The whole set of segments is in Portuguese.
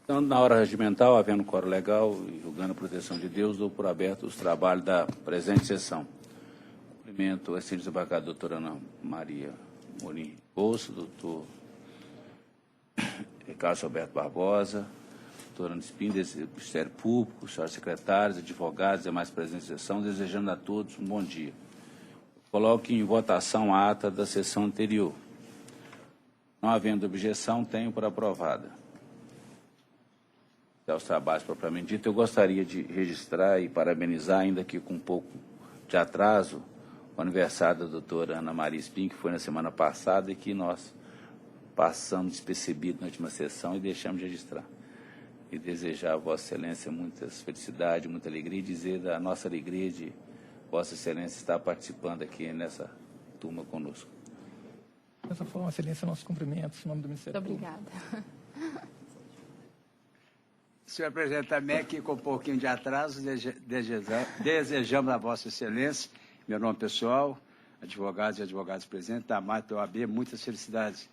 Então, na hora regimental, havendo quórum legal e julgando a proteção de Deus, dou por aberto os trabalhos da presente sessão. Cumprimento o excelente desembargador doutora Ana Maria Morim Bolso, doutor Carlos Alberto Barbosa, doutora Ana Espíndola, do Ministério Público, senhores secretários, advogados e demais presentes da sessão, desejando a todos um bom dia. Coloque em votação a ata da sessão anterior. Não havendo objeção, tenho por aprovada. Aos trabalhos propriamente dito, eu gostaria de registrar e parabenizar, ainda que com um pouco de atraso, o aniversário da doutora Ana Maria Espíndola, que foi na semana passada e que nós passamos despercebido na última sessão e deixamos de registrar. E desejar a Vossa Excelência muitas felicidades, muita alegria, e dizer da nossa alegria de Vossa Excelência estar participando aqui nessa turma conosco. Dessa forma, Excelência, nossos cumprimentos, em nome do Ministério Muito Público. obrigada. Senhor presidente, também aqui com um pouquinho de atraso, desejamos a Vossa Excelência, meu nome pessoal, advogados e advogadas presentes, da MAT OAB, muitas felicidades.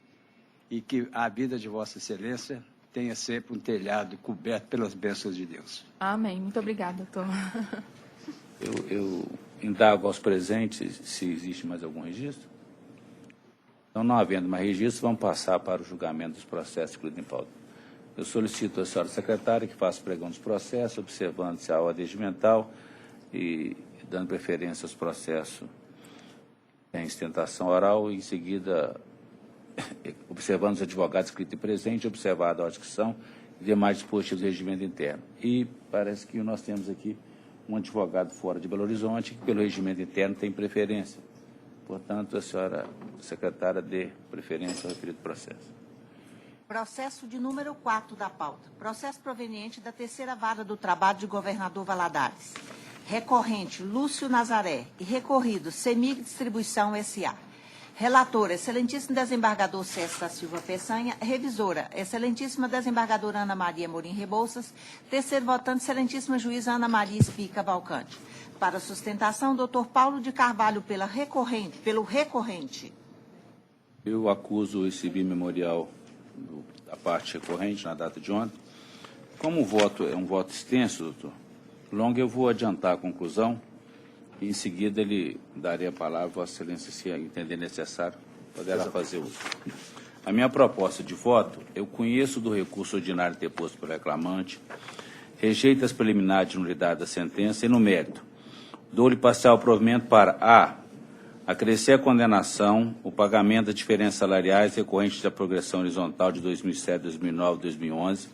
E que a vida de Vossa Excelência tenha sempre um telhado coberto pelas bênçãos de Deus. Amém. Muito obrigada, doutor. Eu indago aos presentes se existe mais algum registro. Então, não havendo mais registro, vamos passar para o julgamento dos processos incluídos em pauta. Eu solicito à senhora secretária que faça pregão dos processos, observando-se a ordem regimental e dando preferência aos processos em sustentação oral e, em seguida, observando os advogados escritos e presentes, observada a audição e demais dispositivos do regimento interno. E parece que nós temos aqui um advogado fora de Belo Horizonte que, pelo regimento interno, tem preferência. Portanto, a senhora secretária dê preferência ao referido processo. Processo de número 4 da pauta. Processo proveniente da terceira vara do trabalho de Governador Valadares. Recorrente, Lúcio Nazaré. E recorrido, CEMIG Distribuição S.A. Relatora, excelentíssimo desembargador César da Silva Peçanha. Revisora, excelentíssima desembargadora Ana Maria Morim Rebouças. Terceiro votante, excelentíssima juíza Ana Maria Espica Valcante. Para sustentação, doutor Paulo de Carvalho pelo recorrente. Eu acuso esse bimemorial da parte recorrente na data de ontem. Como o voto é um voto extenso, doutor Longa, eu vou adiantar a conclusão e, em seguida, ele daria a palavra a Vossa Excelência, se entender necessário, poderá fazer uso. A minha proposta de voto, eu conheço do recurso ordinário interposto pelo reclamante, rejeito as preliminares de nulidade da sentença e, no mérito, dou-lhe parcial provimento para a acrescer a condenação, o pagamento das diferenças salariais recorrentes da progressão horizontal de 2007, 2009 e 2011,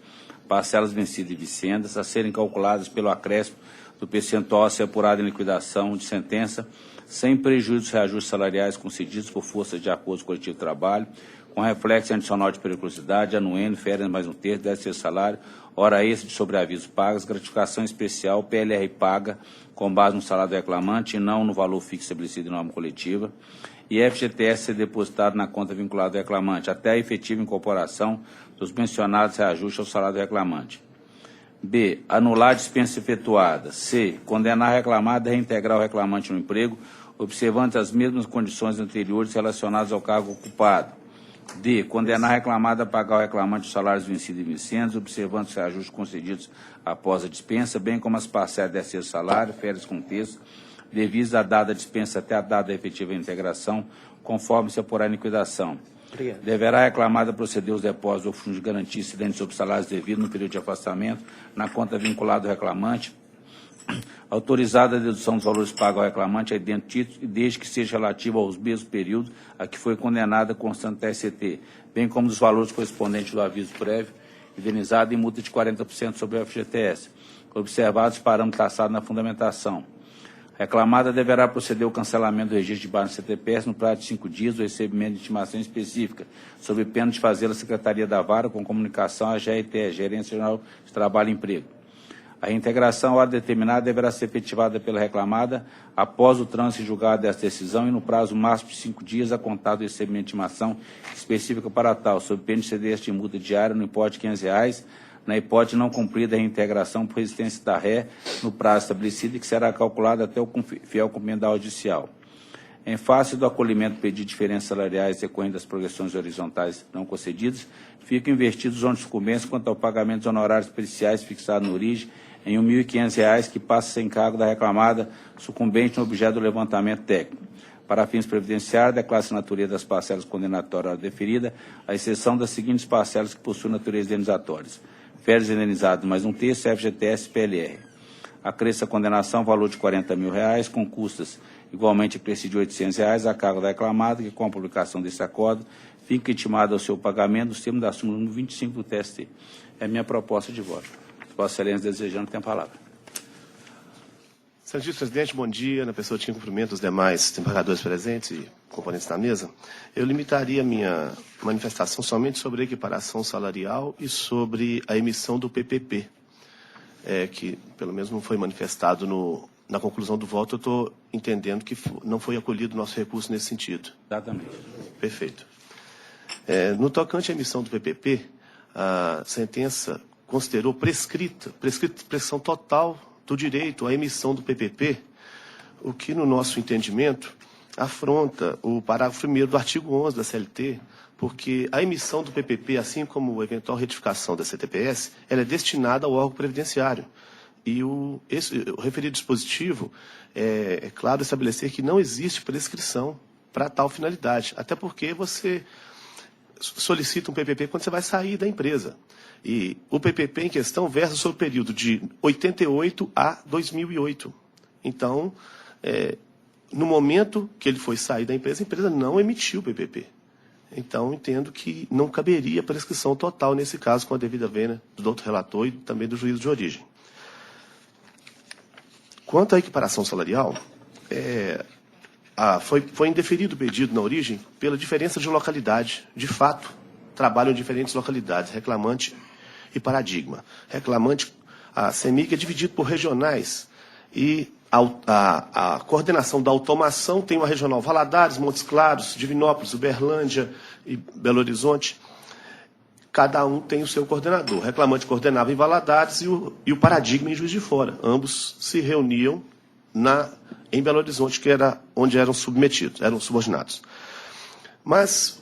parcelas vencidas e vicendas, a serem calculadas pelo acréscimo do percentual a ser apurado em liquidação de sentença, sem prejuízo dos reajustes salariais concedidos por força de acordo coletivo de trabalho, com reflexo adicional de periculosidade, anuênio, férias mais um terço, 10º salário, hora extra de sobreaviso pagas, gratificação especial, PLR paga, com base no salário do reclamante e não no valor fixo estabelecido em norma coletiva, e FGTS ser depositado na conta vinculada ao reclamante, até a efetiva incorporação dos mencionados reajustes ao salário do reclamante. B. Anular a dispensa efetuada. C. Condenar a reclamada a reintegrar o reclamante no emprego, observando as mesmas condições anteriores relacionadas ao cargo ocupado. D. Condenar a reclamada a pagar ao reclamante os salários vencidos e vencidos, observando os reajustes concedidos após a dispensa, bem como as parcelas de terceiro salário, férias com texto, devidos à dada dispensa até a data da efetiva integração, conforme se apurar a liquidação. Obrigado. Deverá a reclamada proceder aos depósitos do fundo de garantia incidentes sobre salários devidos no período de afastamento, na conta vinculada ao reclamante, autorizada a dedução dos valores pagos ao reclamante aí dentro do título, desde que seja relativo aos mesmos períodos a que foi condenada constante TST, bem como dos valores correspondentes do aviso prévio, indenizado em multa de 40% sobre o FGTS, observados os parâmetros traçados na fundamentação. A reclamada deverá proceder ao cancelamento do registro de base no CTPS no prazo de 5 dias do recebimento de intimação específica, sob pena de fazer a Secretaria da Vara com comunicação à GRTE, Gerência Geral de Trabalho e Emprego. A reintegração à hora determinada deverá ser efetivada pela reclamada após o trânsito julgado desta decisão e no prazo máximo de 5 dias a contar do recebimento de intimação específica para tal, sob pena de ceder de multa diária no importe de R$500, na hipótese não cumprida a reintegração por resistência da ré no prazo estabelecido e que será calculada até o fiel cumprimento da audicial. Em face do acolhimento do pedido de diferenças salariais decorrente das progressões horizontais não concedidas, ficam investidos os sucumbências quanto ao pagamento dos honorários periciais fixados na origem em R$ 1.500, que passa sem encargo da reclamada sucumbente no objeto do levantamento técnico. Para fins previdenciários, declara a natureza das parcelas condenatórias deferida, à exceção das seguintes parcelas que possuem natureza indenizatórias: férias indenizadas mais um terço, FGTS e PLR. Acresce a condenação valor de R$ 40 mil, com custas igualmente acrescido de R$ 800 a cargo da reclamada, que com a publicação desse acordo fica intimado ao seu pagamento nos termos da súmula número 25 do TST. É a minha proposta de voto. Vossa Excelência, desejando, tem a palavra. Senhor Presidente, bom dia. Na pessoa tinha cumprimento os demais desembargadores presentes e componentes da mesa. Eu limitaria a minha manifestação somente sobre a equiparação salarial e sobre a emissão do PPP, que pelo menos não foi manifestado na conclusão do voto. Eu estou entendendo que não foi acolhido o nosso recurso nesse sentido. Exatamente. Perfeito. No tocante à emissão do PPP, a sentença considerou prescrição total do direito à emissão do PPP, o que, no nosso entendimento, afronta o parágrafo 1º do artigo 11 da CLT, porque a emissão do PPP, assim como a eventual retificação da CTPS, ela é destinada ao órgão previdenciário. E o referido dispositivo é claro estabelecer que não existe prescrição para tal finalidade, até porque você solicita um PPP quando você vai sair da empresa. E o PPP em questão versa sobre o período de 88 a 2008. Então, no momento que ele foi sair da empresa, a empresa não emitiu o PPP. Então, entendo que não caberia prescrição total nesse caso, com a devida vênia do doutor relator e também do juízo de origem. Quanto à equiparação salarial, foi indeferido o pedido na origem pela diferença de localidade. De fato, trabalham em diferentes localidades, reclamante e paradigma. Reclamante, a CEMIG é dividido por regionais e a coordenação da automação tem uma regional Valadares, Montes Claros, Divinópolis, Uberlândia e Belo Horizonte. Cada um tem o seu coordenador. O reclamante coordenava em Valadares e o paradigma em Juiz de Fora. Ambos se reuniam em Belo Horizonte, que era onde eram subordinados. Mas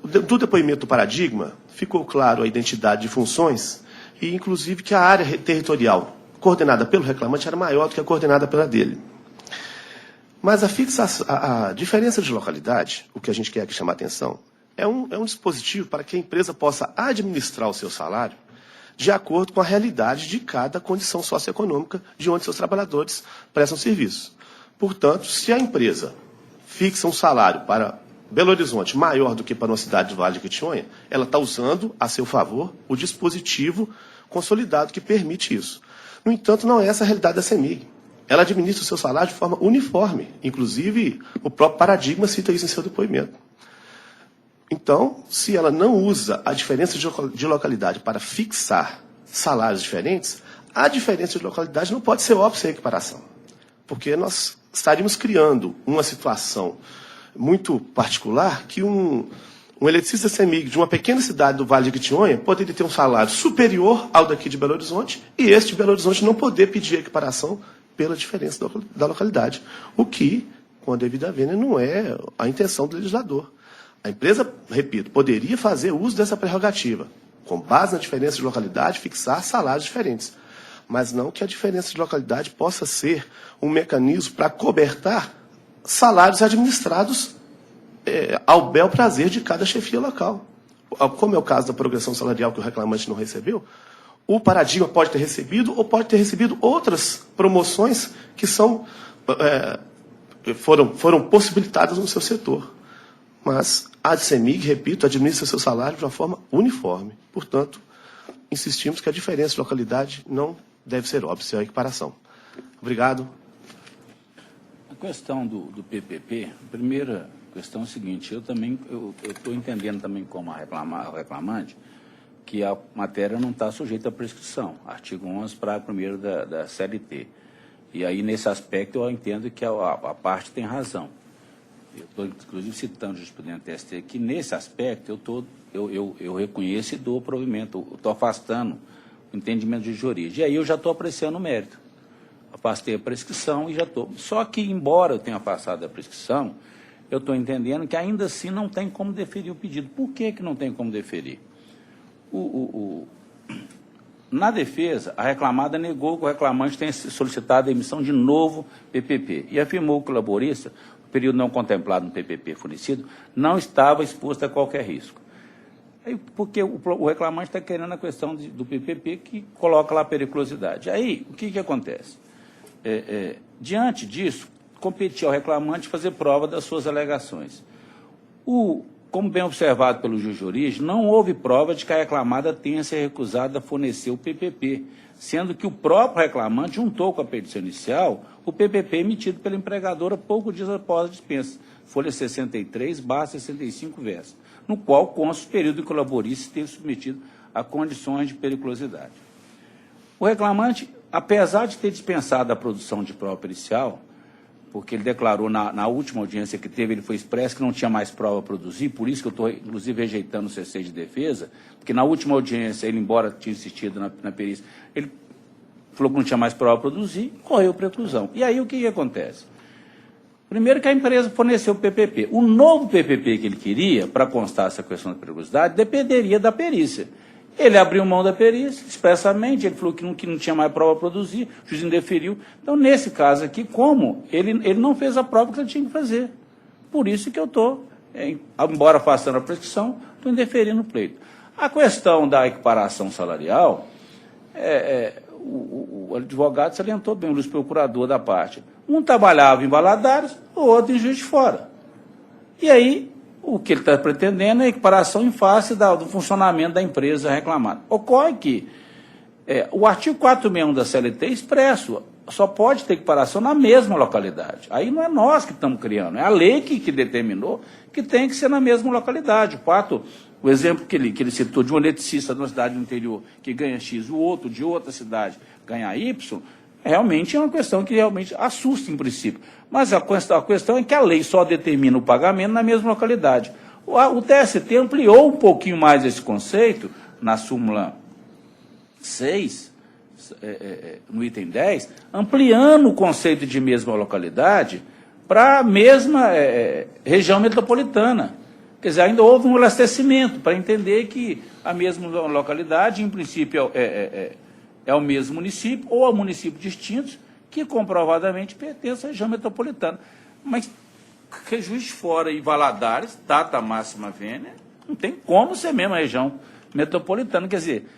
do depoimento do paradigma, ficou claro a identidade de funções e, inclusive, que a área territorial coordenada pelo reclamante era maior do que a coordenada pela dele. Mas a diferença de localidade, o que a gente quer aqui chamar a atenção, é um dispositivo para que a empresa possa administrar o seu salário de acordo com a realidade de cada condição socioeconômica de onde seus trabalhadores prestam serviço. Portanto, se a empresa fixa um salário para Belo Horizonte maior do que para uma cidade do Vale de Jequitinhonha, ela está usando a seu favor o dispositivo consolidado que permite isso. No entanto, não é essa a realidade da CEMIG. Ela administra o seu salário de forma uniforme. Inclusive, o próprio paradigma cita isso em seu depoimento. Então, se ela não usa a diferença de localidade para fixar salários diferentes, a diferença de localidade não pode ser óbvio sem equiparação. Porque nós estaríamos criando uma situação muito particular que um eletricista CEMIG de uma pequena cidade do Vale de Jequitinhonha poderia ter um salário superior ao daqui de Belo Horizonte e este de Belo Horizonte não poder pedir equiparação pela diferença da localidade, o que, com a devida vênia, não é a intenção do legislador. A empresa, repito, poderia fazer uso dessa prerrogativa, com base na diferença de localidade, fixar salários diferentes, mas não que a diferença de localidade possa ser um mecanismo para cobertar salários administrados ao bel prazer de cada chefia local. Como é o caso da progressão salarial que o reclamante não recebeu, o paradigma pode ter recebido ou pode ter recebido outras promoções que foram possibilitadas no seu setor. Mas a CEMIG, repito, administra seu salário de uma forma uniforme. Portanto, insistimos que a diferença de localidade não deve ser óbvia, é a equiparação. Obrigado. A questão do PPP, a primeira questão é a seguinte: eu estou entendendo também como o reclamante que a matéria não está sujeita à prescrição, artigo 11, parágrafo 1º da CLT. E aí, nesse aspecto, eu entendo que a parte tem razão. Eu estou, inclusive, citando o jurisprudente do TST, que nesse aspecto eu reconheço e dou provimento, estou afastando o entendimento de origem. E aí eu já estou apreciando o mérito. afastei a prescrição e já estou. Só que, embora eu tenha passado a prescrição, eu estou entendendo que ainda assim não tem como deferir o pedido. Por que não tem como deferir? Na defesa, a reclamada negou que o reclamante tenha solicitado a emissão de novo PPP e afirmou que o laborista, o período não contemplado no PPP fornecido, não estava exposto a qualquer risco. Porque o reclamante está querendo a questão do PPP que coloca lá a periculosidade. Aí, o que acontece? Diante disso, competia ao reclamante fazer prova das suas alegações. Como bem observado pelo juiz de origem, não houve prova de que a reclamada tenha se recusado a fornecer o PPP, sendo que o próprio reclamante juntou com a petição inicial o PPP emitido pela empregadora poucos dias após a dispensa, folha 63/65 verso, no qual consta o período em que o laborista esteve submetido a condições de periculosidade. O reclamante, apesar de ter dispensado a produção de prova pericial, porque ele declarou na última audiência que teve, ele foi expresso que não tinha mais prova a produzir, por isso que eu estou, inclusive, rejeitando o CC de defesa, porque na última audiência, ele, embora tinha insistido na perícia, ele falou que não tinha mais prova a produzir, correu preclusão. E aí o que acontece? Primeiro que a empresa forneceu o PPP. O novo PPP que ele queria, para constar essa questão da periculosidade, dependeria da perícia. Ele abriu mão da perícia, expressamente, ele falou que não tinha mais prova a produzir, o juiz indeferiu. Então, nesse caso aqui, como ele não fez a prova que ele tinha que fazer. Por isso que eu estou, embora afastando a prescrição, estou indeferindo o pleito. A questão da equiparação salarial, o advogado salientou bem, o Luiz Procurador da parte. Um trabalhava em Valadares, o outro em Juiz de Fora. E aí, o que ele está pretendendo é a equiparação em face do funcionamento da empresa reclamada. Ocorre que o artigo 461 da CLT é expresso, só pode ter equiparação na mesma localidade. Aí não é nós que estamos criando, é a lei que determinou que tem que ser na mesma localidade. O exemplo que ele citou de um eletricista de uma cidade do interior que ganha X, o outro de outra cidade ganha Y, realmente é uma questão que realmente assusta em princípio. Mas a questão é que a lei só determina o pagamento na mesma localidade. O TST ampliou um pouquinho mais esse conceito na súmula 6, no item 10, ampliando o conceito de mesma localidade para a mesma região metropolitana. Quer dizer, ainda houve um elastecimento para entender que a mesma localidade, em princípio, é o mesmo município ou a municípios distintos que comprovadamente pertencem à região metropolitana. Mas que Juiz de Fora e Valadares, data máxima vênia, não tem como ser a mesma região metropolitana. Quer dizer,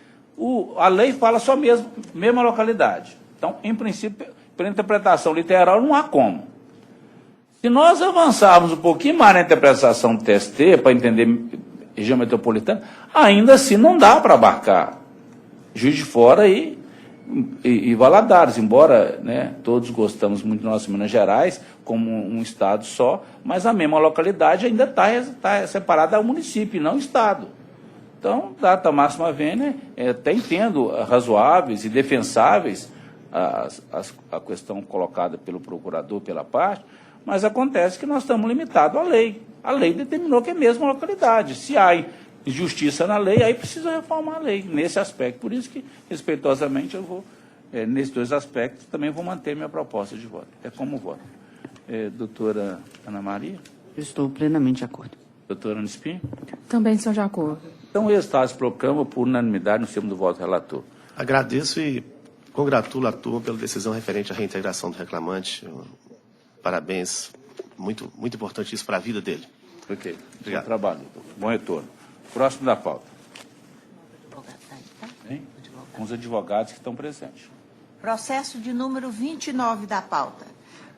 a lei fala só mesma localidade. Então, em princípio, pela interpretação literal, não há como. Se nós avançarmos um pouquinho mais na interpretação do TST, para entender região metropolitana, ainda assim não dá para abarcar Juiz de Fora e Valadares, embora, né, todos gostamos muito de nossas Minas Gerais, como um estado só, mas a mesma localidade ainda está separada ao município, e não estado. Então, data máxima vênia, até entendo razoáveis e defensáveis a questão colocada pelo procurador, pela parte, mas acontece que nós estamos limitados à lei. A lei determinou que é a mesma localidade. Se há injustiça na lei, aí precisa reformar a lei, nesse aspecto. Por isso que, respeitosamente, eu vou, nesses dois aspectos, também vou manter minha proposta de voto. É como voto. Doutora Ana Maria? Eu estou plenamente de acordo. Doutora Ana Espinho? Também estou de acordo. Então, o resultado se proclama por unanimidade no segundo voto do relator. Agradeço e congratulo a turma pela decisão referente à reintegração do reclamante. Parabéns. Muito, muito importante isso para a vida dele. Ok. Obrigado. Bom trabalho, doutor. Bom retorno. Próximo da pauta. Hein? Com os advogados que estão presentes. Processo de número 29 da pauta.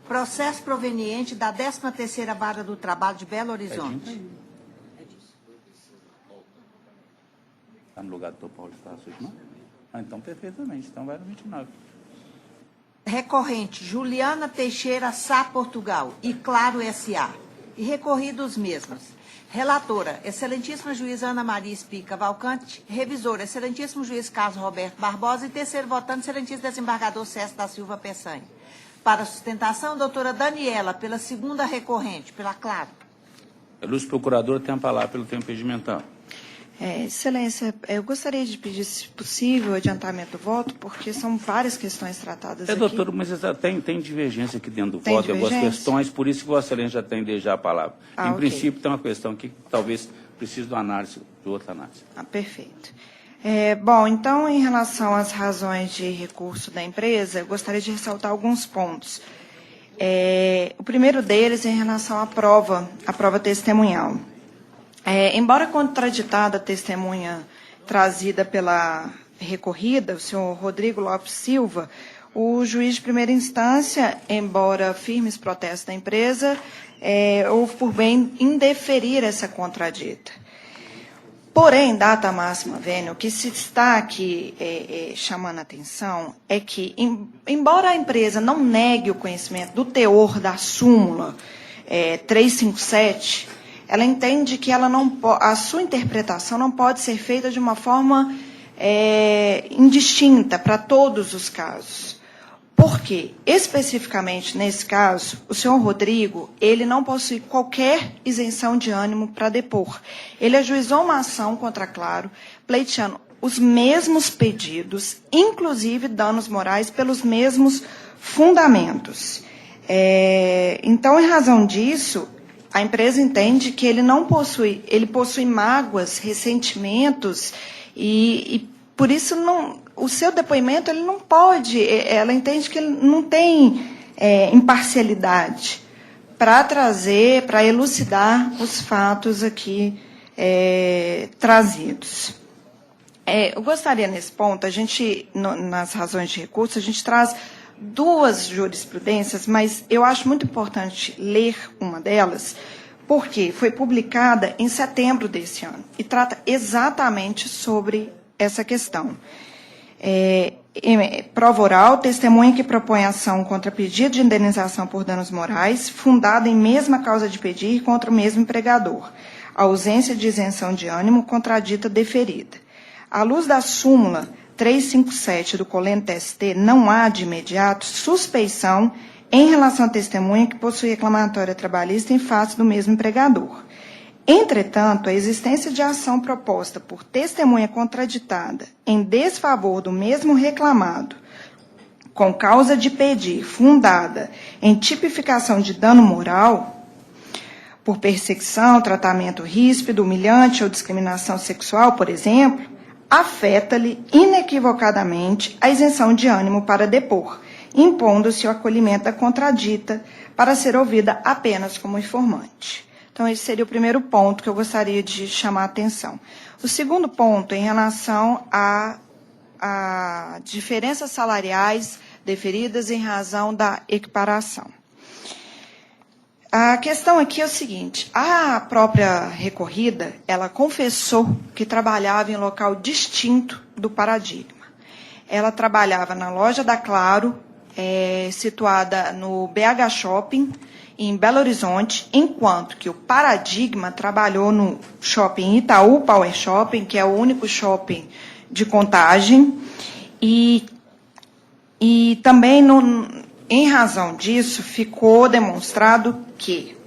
Processo proveniente da 13ª Vara do Trabalho de Belo Horizonte. Está no lugar do doutor Paulo de Tarso, não? Então, perfeitamente. Então, vai no 29. Recorrente Juliana Teixeira Sá Portugal e Claro S.A. E recorridos mesmos. Relatora, excelentíssima juíza Ana Maria Espí Cavalcante. Revisor, excelentíssimo juiz Carlos Roberto Barbosa. E terceiro votante, excelentíssimo desembargador César da Silva Peçanha. Para sustentação, doutora Daniela, pela segunda recorrente, pela Claro. A Luz Procuradora tem a palavra pelo tempo regimental. Excelência, eu gostaria de pedir, se possível, o adiantamento do voto, porque são várias questões tratadas aqui. Doutor, mas tem divergência aqui dentro do Tem voto, algumas divergência? questões, por isso que Vossa Excelência já tem desde já a palavra. Em ok. princípio, tem uma questão aqui que talvez precise de outra análise. Perfeito. Bom, então, em relação às razões de recurso da empresa, eu gostaria de ressaltar alguns pontos. O primeiro deles é em relação à prova testemunhal. Embora contraditada a testemunha trazida pela recorrida, o senhor Rodrigo Lopes Silva, o juiz de primeira instância, embora firmes protestos da empresa, houve por bem indeferir essa contradita. Porém, data máxima vênia, o que se está aqui chamando a atenção é que, embora a empresa não negue o conhecimento do teor da súmula 357, ela entende que a sua interpretação não pode ser feita de uma forma indistinta para todos os casos. Porque, especificamente nesse caso, o senhor Rodrigo, ele não possui qualquer isenção de ânimo para depor. Ele ajuizou uma ação contra a Claro, pleiteando os mesmos pedidos, inclusive danos morais, pelos mesmos fundamentos. Então, em razão disso, a empresa entende que ele possui mágoas, ressentimentos, e por isso o seu depoimento ele não pode, ela entende que ele não tem imparcialidade para trazer, para elucidar os fatos aqui trazidos. Eu gostaria, nesse ponto, nas razões de recurso, a gente traz duas jurisprudências, mas eu acho muito importante ler uma delas, porque foi publicada em setembro desse ano e trata exatamente sobre essa questão. Prova oral, testemunha que propõe ação contra pedido de indenização por danos morais, fundada em mesma causa de pedir contra o mesmo empregador. A ausência de isenção de ânimo contradita deferida. À luz da súmula 357 do Coleno TST, não há, de imediato, suspeição em relação à testemunha que possui reclamatória trabalhista em face do mesmo empregador. Entretanto, a existência de ação proposta por testemunha contraditada em desfavor do mesmo reclamado, com causa de pedir fundada em tipificação de dano moral, por perseguição, tratamento ríspido, humilhante ou discriminação sexual, por exemplo, afeta-lhe inequivocadamente a isenção de ânimo para depor, impondo-se o acolhimento da contradita para ser ouvida apenas como informante. Então, esse seria o primeiro ponto que eu gostaria de chamar a atenção. O segundo ponto, em relação a diferenças salariais deferidas em razão da equiparação. A questão aqui é o seguinte: a própria recorrida, ela confessou que trabalhava em local distinto do Paradigma. Ela trabalhava na loja da Claro, situada no BH Shopping, em Belo Horizonte, enquanto que o Paradigma trabalhou no shopping Itaú Power Shopping, que é o único shopping de Contagem, e também, em razão disso, ficou demonstrado que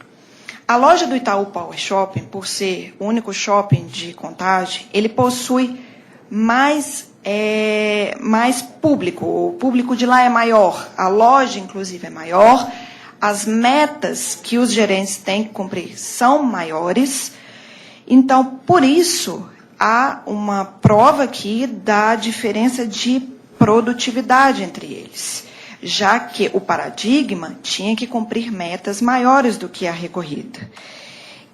a loja do Itaú Power Shopping, por ser o único shopping de Contagem, ele possui mais público, o público de lá é maior, a loja, inclusive, é maior, as metas que os gerentes têm que cumprir são maiores. Então, por isso, há uma prova aqui da diferença de produtividade entre eles, já que o Paradigma tinha que cumprir metas maiores do que a recorrida.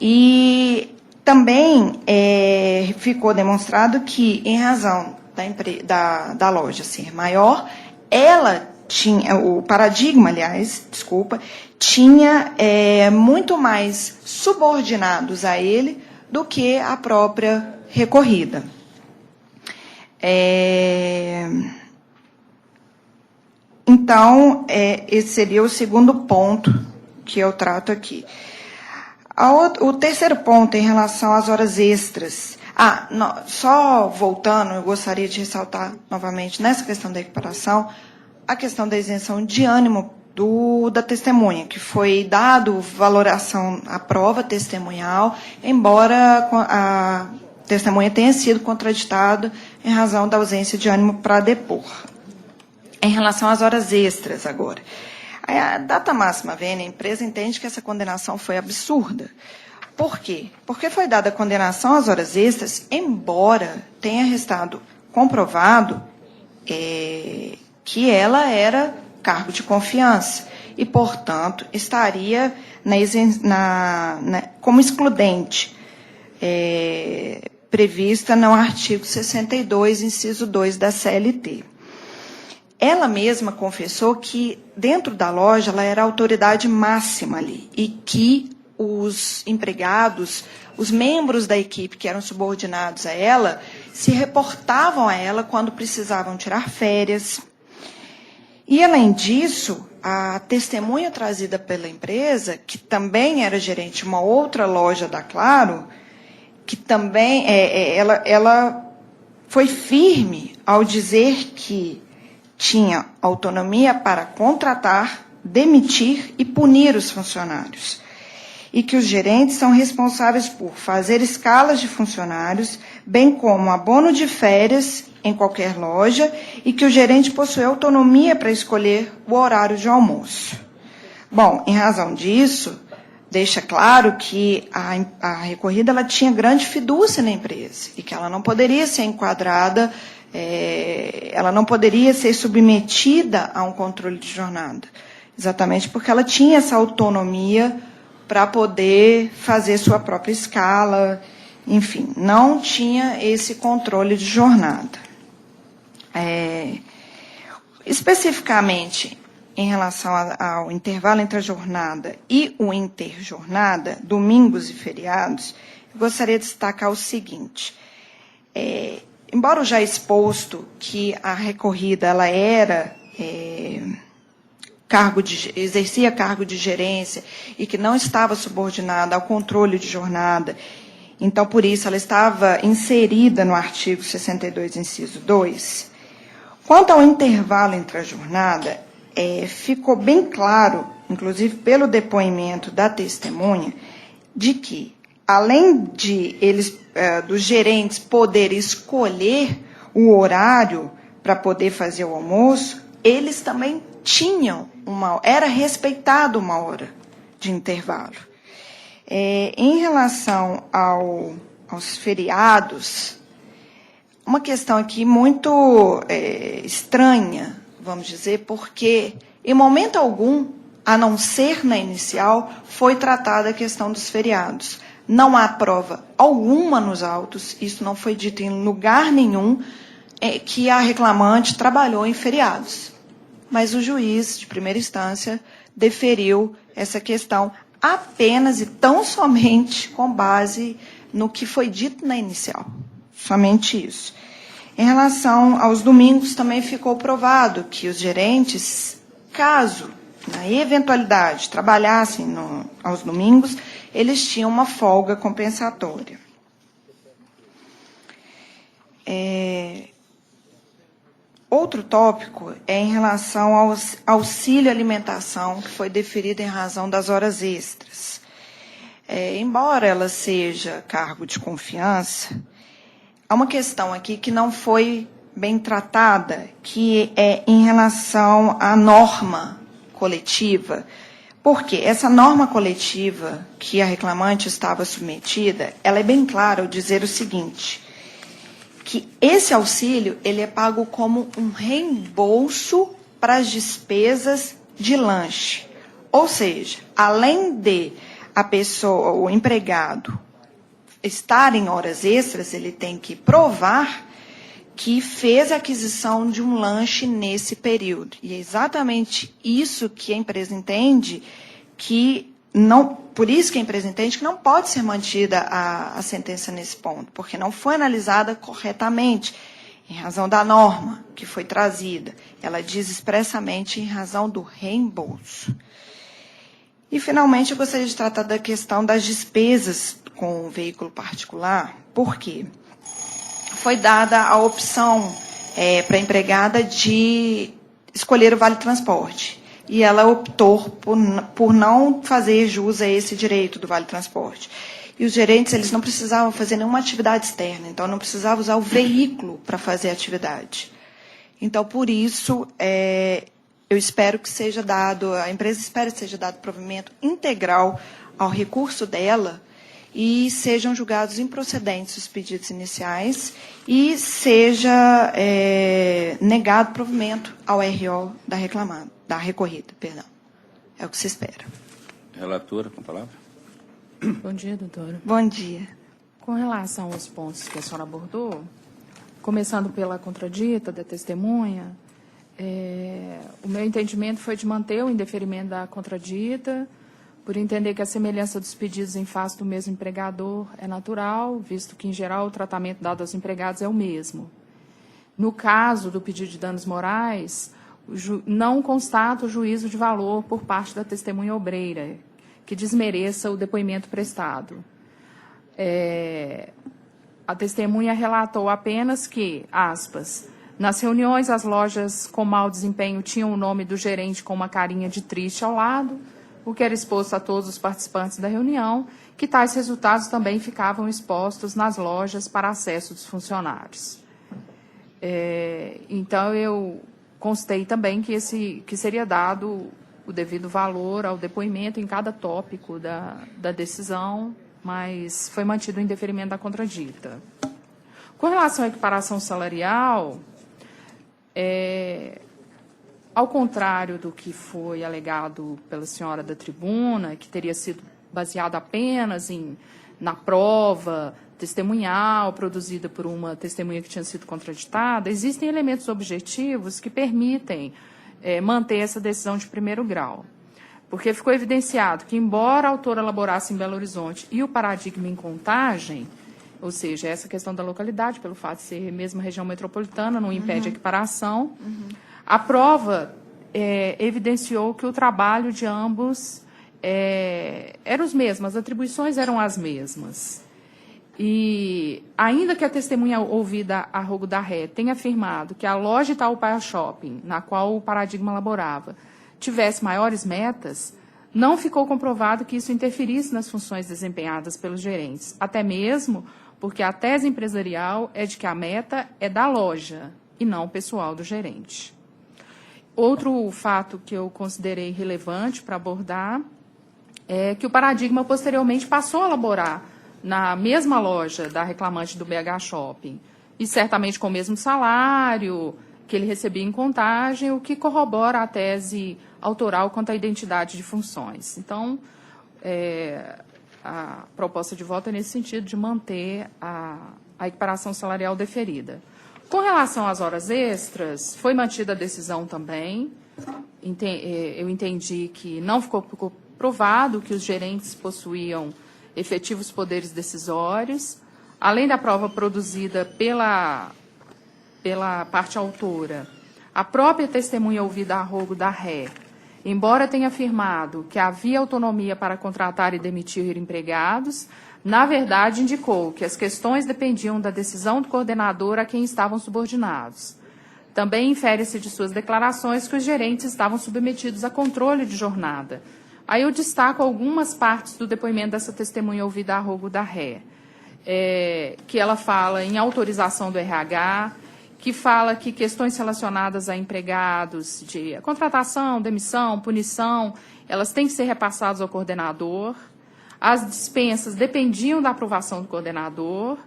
E também ficou demonstrado que, em razão da loja ser maior, o Paradigma, tinha muito mais subordinados a ele do que a própria recorrida. Então, esse seria o segundo ponto que eu trato aqui. O terceiro ponto, em relação às horas extras. Só voltando, eu gostaria de ressaltar novamente, nessa questão da equiparação, a questão da isenção de ânimo da testemunha, que foi dado valoração à prova testemunhal, embora testemunha tenha sido contraditado em razão da ausência de ânimo para depor. Em relação às horas extras, agora. A data máxima vênia, a empresa entende que essa condenação foi absurda. Por quê? Porque foi dada a condenação às horas extras, embora tenha restado comprovado que ela era cargo de confiança e, portanto, estaria como excludente, prevista no artigo 62, inciso 2 da CLT. Ela mesma confessou que, dentro da loja, ela era a autoridade máxima ali e que os empregados, os membros da equipe que eram subordinados a ela, se reportavam a ela quando precisavam tirar férias. E, além disso, a testemunha trazida pela empresa, que também era gerente de uma outra loja da Claro, que também ela foi firme ao dizer que tinha autonomia para contratar, demitir e punir os funcionários. E que os gerentes são responsáveis por fazer escalas de funcionários, bem como abono de férias em qualquer loja, e que o gerente possui autonomia para escolher o horário de almoço. Bom, em razão disso, deixa claro que a recorrida ela tinha grande fidúcia na empresa e que ela não poderia ser enquadrada, ela não poderia ser submetida a um controle de jornada, exatamente porque ela tinha essa autonomia para poder fazer sua própria escala, enfim, não tinha esse controle de jornada. Especificamente, em relação ao intervalo entre a jornada e o interjornada, domingos e feriados, eu gostaria de destacar o seguinte. Embora já exposto que a recorrida ela era exercia cargo de gerência e que não estava subordinada ao controle de jornada, então, por isso, ela estava inserida no artigo 62, inciso 2. Quanto ao intervalo entre a jornada, ficou bem claro, inclusive pelo depoimento da testemunha, de que, além de dos gerentes poderem escolher o horário para poder fazer o almoço, eles também era respeitado uma hora de intervalo. Em relação aos feriados, uma questão aqui muito estranha, vamos dizer, porque em momento algum, a não ser na inicial, foi tratada a questão dos feriados. Não há prova alguma nos autos, isso não foi dito em lugar nenhum, que a reclamante trabalhou em feriados. Mas o juiz, de primeira instância, deferiu essa questão apenas e tão somente com base no que foi dito na inicial. Somente isso. Em relação aos domingos, também ficou provado que os gerentes, caso, na eventualidade, trabalhassem aos domingos, eles tinham uma folga compensatória. Outro tópico é em relação ao auxílio alimentação, que foi deferido em razão das horas extras. Embora ela seja cargo de confiança, há uma questão aqui que não foi bem tratada, que é em relação à norma coletiva. Porque essa norma coletiva que a reclamante estava submetida, ela é bem clara ao dizer o seguinte, que esse auxílio ele é pago como um reembolso para as despesas de lanche. Ou seja, além de o empregado estar em horas extras, ele tem que provar que fez a aquisição de um lanche nesse período. E é exatamente isso que a empresa entende que não, por isso que a empresa entende que não pode ser mantida a sentença nesse ponto, porque não foi analisada corretamente, em razão da norma que foi trazida. Ela diz expressamente em razão do reembolso. E, finalmente, eu gostaria de tratar da questão das despesas com o veículo particular, porque foi dada a opção para a empregada de escolher o vale-transporte. E ela optou por não fazer jus a esse direito do vale-transporte. e os gerentes eles não precisavam fazer nenhuma atividade externa, então não precisavam usar o veículo para fazer a atividade. Então, por isso, eu espero que seja dado, a empresa espera que seja dado provimento integral ao recurso dela e sejam julgados improcedentes os pedidos iniciais e seja negado provimento ao RO da recorrida, perdão. É o que se espera. Relatora, com a palavra. Bom dia, doutora. Bom dia. Com relação aos pontos que a senhora abordou, começando pela contradita da testemunha, o meu entendimento foi de manter o indeferimento da contradita, por entender que a semelhança dos pedidos em face do mesmo empregador é natural, visto que, em geral, o tratamento dado aos empregados é o mesmo. No caso do pedido de danos morais, não constata o juízo de valor por parte da testemunha obreira, que desmereça o depoimento prestado. A testemunha relatou apenas que, aspas, nas reuniões as lojas com mau desempenho tinham o nome do gerente com uma carinha de triste ao lado, o que era exposto a todos os participantes da reunião, que tais resultados também ficavam expostos nas lojas para acesso dos funcionários. Então, eu constei também que seria dado o devido valor ao depoimento em cada tópico da decisão, mas foi mantido o indeferimento da contradita. Com relação à equiparação salarial, ao contrário do que foi alegado pela senhora da tribuna, que teria sido baseado apenas na prova testemunhal produzida por uma testemunha que tinha sido contraditada, existem elementos objetivos que permitem manter essa decisão de primeiro grau. Porque ficou evidenciado que, embora a autora elaborasse em Belo Horizonte e o paradigma em Contagem, ou seja, essa questão da localidade, pelo fato de ser mesma região metropolitana, não impede a equiparação, a prova evidenciou que o trabalho de ambos eram os mesmos, as atribuições eram as mesmas. E, ainda que a testemunha ouvida a rogo da ré tenha afirmado que a loja Itaúpaia Shopping, na qual o paradigma laborava, tivesse maiores metas, não ficou comprovado que isso interferisse nas funções desempenhadas pelos gerentes, até mesmo porque a tese empresarial é de que a meta é da loja e não pessoal do gerente. Outro fato que eu considerei relevante para abordar é que o paradigma posteriormente passou a elaborar na mesma loja da reclamante do BH Shopping, e certamente com o mesmo salário que ele recebia em Contagem, o que corrobora a tese autoral quanto à identidade de funções. Então, a proposta de voto é nesse sentido, de manter a equiparação salarial deferida. Com relação às horas extras, foi mantida a decisão também. Eu entendi que não ficou provado que os gerentes possuíam efetivos poderes decisórios, além da prova produzida pela parte autora. A própria testemunha ouvida a rogo da ré, embora tenha afirmado que havia autonomia para contratar e demitir empregados, na verdade indicou que as questões dependiam da decisão do coordenador a quem estavam subordinados. Também infere-se de suas declarações que os gerentes estavam submetidos a controle de jornada. Aí eu destaco algumas partes do depoimento dessa testemunha ouvida a rogo da ré, que ela fala em autorização do RH, que fala que questões relacionadas a empregados, de contratação, demissão, punição, elas têm que ser repassadas ao coordenador. As dispensas dependiam da aprovação do coordenador.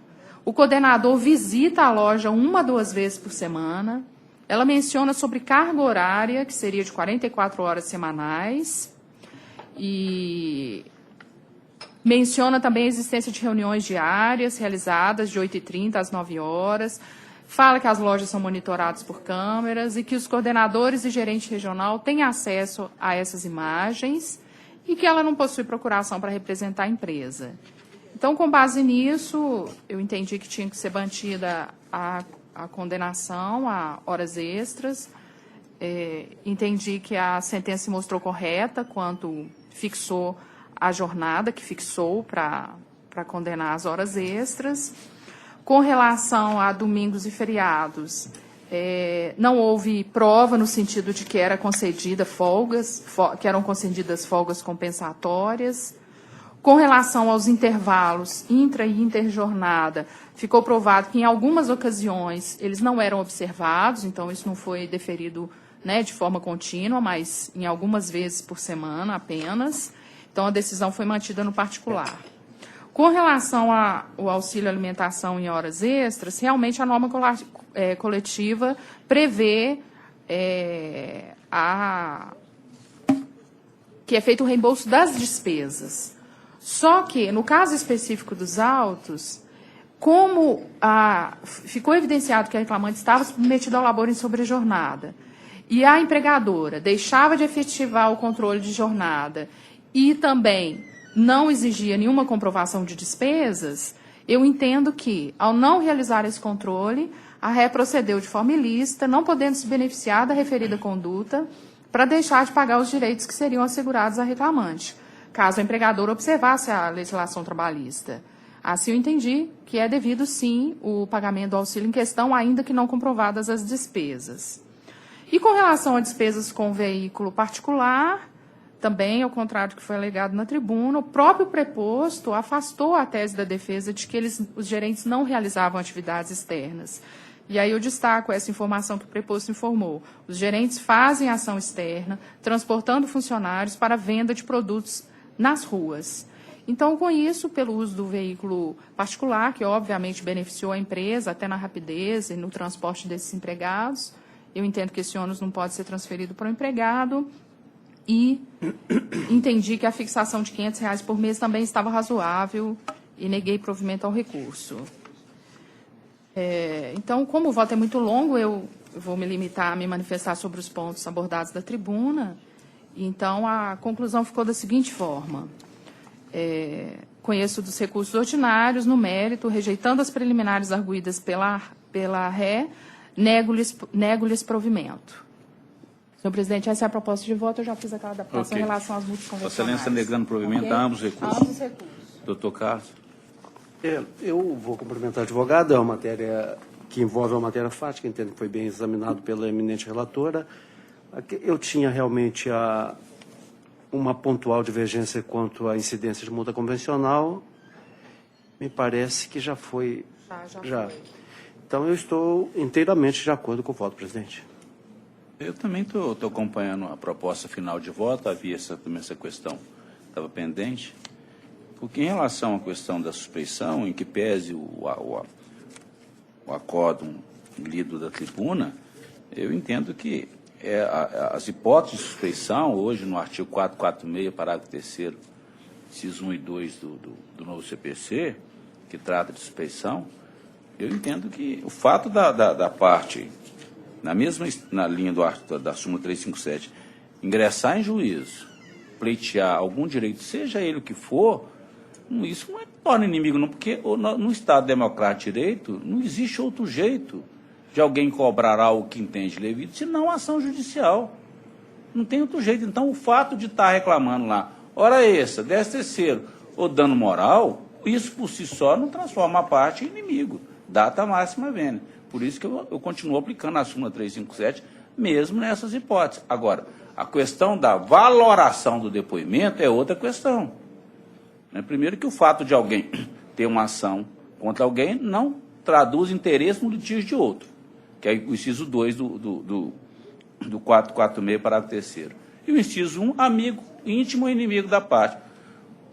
O coordenador visita a loja 1 a 2 vezes por semana. Ela menciona sobre carga horária, que seria de 44 horas semanais. E menciona também a existência de reuniões diárias realizadas de 8h30 às 9 horas. Fala que as lojas são monitoradas por câmeras e que os coordenadores e gerente regional têm acesso a essas imagens e que ela não possui procuração para representar a empresa. Então, com base nisso, eu entendi que tinha que ser mantida a condenação a horas extras. Entendi que a sentença se mostrou correta quanto fixou a jornada que fixou para condenar as horas extras. Com relação a domingos e feriados, não houve prova no sentido de que eram concedidas folgas compensatórias. Com relação aos intervalos intra e interjornada, ficou provado que em algumas ocasiões eles não eram observados, então isso não foi deferido, né, de forma contínua, mas em algumas vezes por semana apenas. Então a decisão foi mantida no particular. Com relação ao auxílio alimentação em horas extras, realmente a norma coletiva prevê que é feito o reembolso das despesas. Só que, no caso específico dos autos, como ficou evidenciado que a reclamante estava submetida ao labor em sobrejornada e a empregadora deixava de efetivar o controle de jornada e também não exigia nenhuma comprovação de despesas, eu entendo que, ao não realizar esse controle, a ré procedeu de forma ilícita, não podendo se beneficiar da referida conduta, para deixar de pagar os direitos que seriam assegurados à reclamante, caso a empregadora observasse a legislação trabalhista. Assim eu entendi que é devido, sim, o pagamento do auxílio em questão, ainda que não comprovadas as despesas. E com relação a despesas com veículo particular, também, ao contrário do que foi alegado na tribuna, o próprio preposto afastou a tese da defesa de que os gerentes não realizavam atividades externas. E aí eu destaco essa informação que o preposto informou. Os gerentes fazem ação externa, transportando funcionários para a venda de produtos nas ruas. Então, com isso, pelo uso do veículo particular, que obviamente beneficiou a empresa, até na rapidez e no transporte desses empregados, eu entendo que esse ônus não pode ser transferido para o empregado, e entendi que a fixação de R$ 500 por mês também estava razoável e neguei provimento ao recurso. Então, como o voto é muito longo, eu vou me limitar a me manifestar sobre os pontos abordados da tribuna. Então, a conclusão ficou da seguinte forma. Conheço dos recursos ordinários, no mérito, rejeitando as preliminares arguidas pela ré, nego-lhes provimento. Senhor presidente, essa é a proposta de voto. Eu já fiz aquela adaptação em relação às multas convencionais. Vossa Excelência negando provimento a ambos os recursos. Ambos os recursos. Doutor Carlos. Eu vou cumprimentar a advogada. É uma matéria que envolve uma matéria fática, entendo que foi bem examinado pela eminente relatora. Eu tinha realmente uma pontual divergência quanto à incidência de multa convencional. Me parece que já foi. Já. Então, eu estou inteiramente de acordo com o voto, presidente. Eu também estou acompanhando a proposta final de voto, havia também essa questão estava pendente, porque em relação à questão da suspeição, em que pese o acórdão lido da tribuna, eu entendo que as hipóteses de suspeição, hoje no artigo 446, parágrafo 3º, inciso 1 e 2 do novo CPC, que trata de suspeição, eu entendo que o fato da parte, na linha da súmula 357, ingressar em juízo, pleitear algum direito, seja ele o que for, isso não torna inimigo, não, porque no Estado democrático de direito não existe outro jeito de alguém cobrar algo que entende devido, senão ação judicial. Não tem outro jeito. Então, o fato de estar reclamando lá, hora extra, 13º, ou dano moral, isso por si só não transforma a parte em inimigo. Data máxima vênia. Por isso que eu continuo aplicando a súmula 357, mesmo nessas hipóteses. Agora, a questão da valoração do depoimento é outra questão. Primeiro que o fato de alguém ter uma ação contra alguém não traduz interesse no litígio de outro, que é o inciso 2 do 446, parágrafo 3º. E o inciso 1, amigo, íntimo ou inimigo da parte.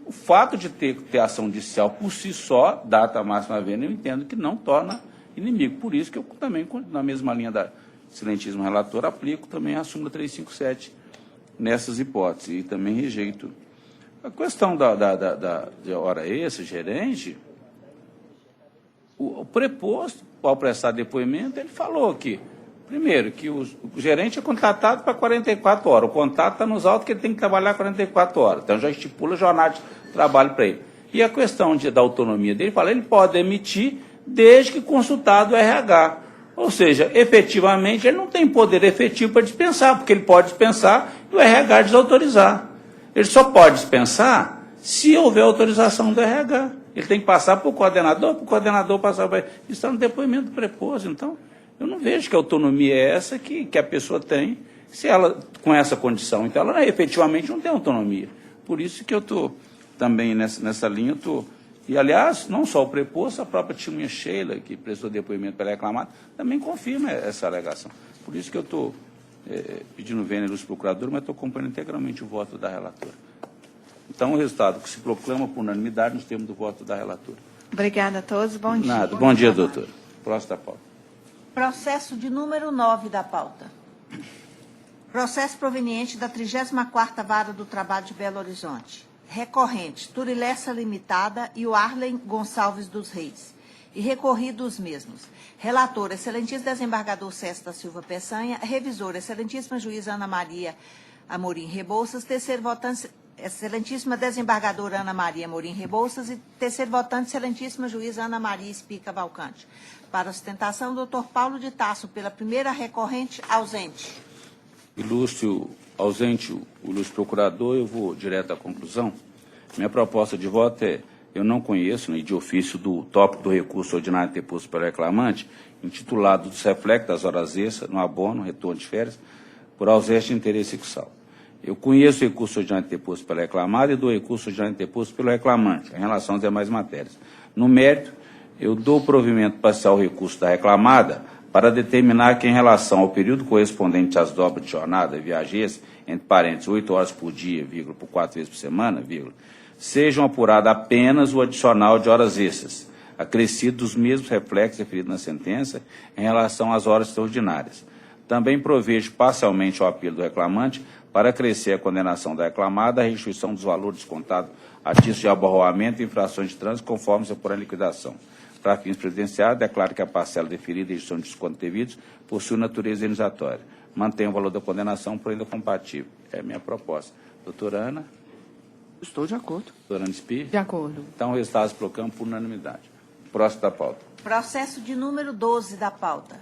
O fato de ter ação judicial por si só, data máxima vênia, eu entendo que não torna inimigo. Por isso que eu também, na mesma linha da excelentíssima relatora, aplico também a súmula 357 nessas hipóteses e também rejeito. A questão de hora extra, gerente, o preposto, ao prestar depoimento, ele falou que, primeiro, que o gerente é contratado para 44 horas. O contrato está nos autos que ele tem que trabalhar 44 horas. Então, já estipula jornada de trabalho para ele. E a questão da autonomia dele, ele pode emitir desde que consultado o RH. Ou seja, efetivamente, ele não tem poder efetivo para dispensar, porque ele pode dispensar e o RH desautorizar. Ele só pode dispensar se houver autorização do RH. Ele tem que passar para o coordenador passar para ele. Isso está no depoimento do preposto. Então, eu não vejo que autonomia é essa que a pessoa tem, se ela, com essa condição. Então, ela efetivamente não tem autonomia. Por isso que eu estou também nessa linha eu estou... E, aliás, não só o preposto, a própria testemunha Sheila, que prestou depoimento pela reclamada, também confirma essa alegação. Por isso que eu estou pedindo vênia dos procuradores, mas estou acompanhando integralmente o voto da relatora. Então, o resultado que se proclama por unanimidade nos termos do voto da relatora. Obrigada a todos. Bom dia. Nada. Bom dia, doutora. Próximo da pauta. Processo de número 9 da pauta. Processo proveniente da 34ª Vara do Trabalho de Belo Horizonte. Recorrente, Turilessa Limitada e o Arlen Gonçalves dos Reis. E recorrido os mesmos. Relator, excelentíssimo desembargador César da Silva Peçanha. Revisor, excelentíssima juíza Ana Maria Amorim Rebouças. Terceiro votante, excelentíssima desembargadora Ana Maria Amorim Rebouças. E terceiro votante, excelentíssima juíza Ana Maria Espica Valcante. Para ostentação, doutor Paulo de Tasso, pela primeira recorrente, ausente. Ilustre ausente o ilustre procurador, eu vou direto à conclusão. Minha proposta de voto é: eu não conheço, nem de ofício, do tópico do recurso ordinário interposto pelo reclamante, intitulado dos reflexos das horas extras no abono, retorno de férias, por ausência de interesse sexual. Eu conheço o recurso ordinário interposto pelo reclamado e do recurso ordinário interposto pelo reclamante, em relação às demais matérias. No mérito, eu dou provimento parcial ao recurso da reclamada para determinar que, em relação ao período correspondente às dobras de jornada viagens, entre parênteses, 8 horas por dia, vírgula, por 4 vezes por semana, vírgula, sejam apuradas apenas o adicional de horas extras, acrescido dos mesmos reflexos referidos na sentença em relação às horas extraordinárias. Também provejo parcialmente ao apelo do reclamante para acrescer a condenação da reclamada à restituição dos valores descontados a título de abarroamento e infrações de trânsito, conforme se apurou em liquidação. Para fins previdenciários, declaro que a parcela deferida e restituição de descontos devidos possui natureza indenizatória. Mantenho o valor da condenação por ainda compatível. É a minha proposta. Doutora Ana? Estou de acordo. Doutora Ana Spir? De acordo. Então, o resultado se proclama por unanimidade. Próximo da pauta. Processo de número 12 da pauta.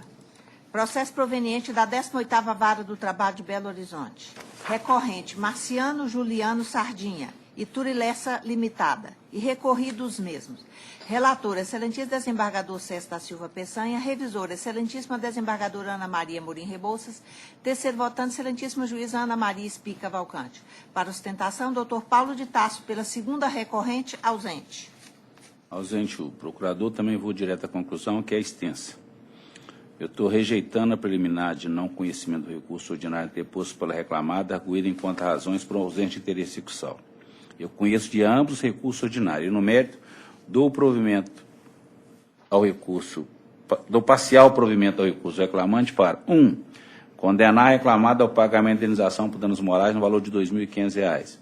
Processo proveniente da 18ª Vara do Trabalho de Belo Horizonte. Recorrente, Marciano Juliano Sardinha e Turilessa Limitada. E recorrido os mesmos. Relator, excelentíssimo desembargador César da Silva Peçanha. Revisor, excelentíssima desembargadora Ana Maria Amorim Rebouças. Terceiro votante, excelentíssima juíza Ana Maria Espica Valcante. Para ostentação, doutor Paulo de Tasso, pela segunda recorrente, ausente. Ausente o procurador, também vou direto à conclusão, que é extensa. Eu estou rejeitando a preliminar de não conhecimento do recurso ordinário interposto pela reclamada, arguída enquanto razões por ausente interesse sexual. Eu conheço de ambos os recursos ordinários. E, no mérito, dou provimento ao recurso, dou parcial provimento ao recurso reclamante para 1. Condenar a reclamada ao pagamento de indenização por danos morais no valor de R$ 2.500.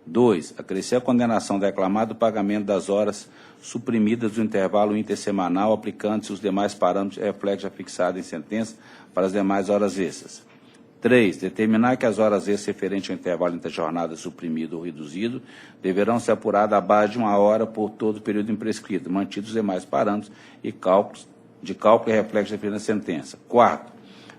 2. Acrescer a condenação da reclamada ao pagamento das horas suprimidas do intervalo intersemanal, aplicando-se os demais parâmetros e reflexos já fixados em sentença para as demais horas extras. 3. Determinar que as horas extras referentes ao intervalo entre a jornada suprimido ou reduzido deverão ser apuradas à base de 1 hora por todo o período imprescrito, mantidos os demais parâmetros e cálculo e reflexos referidos na sentença. 4.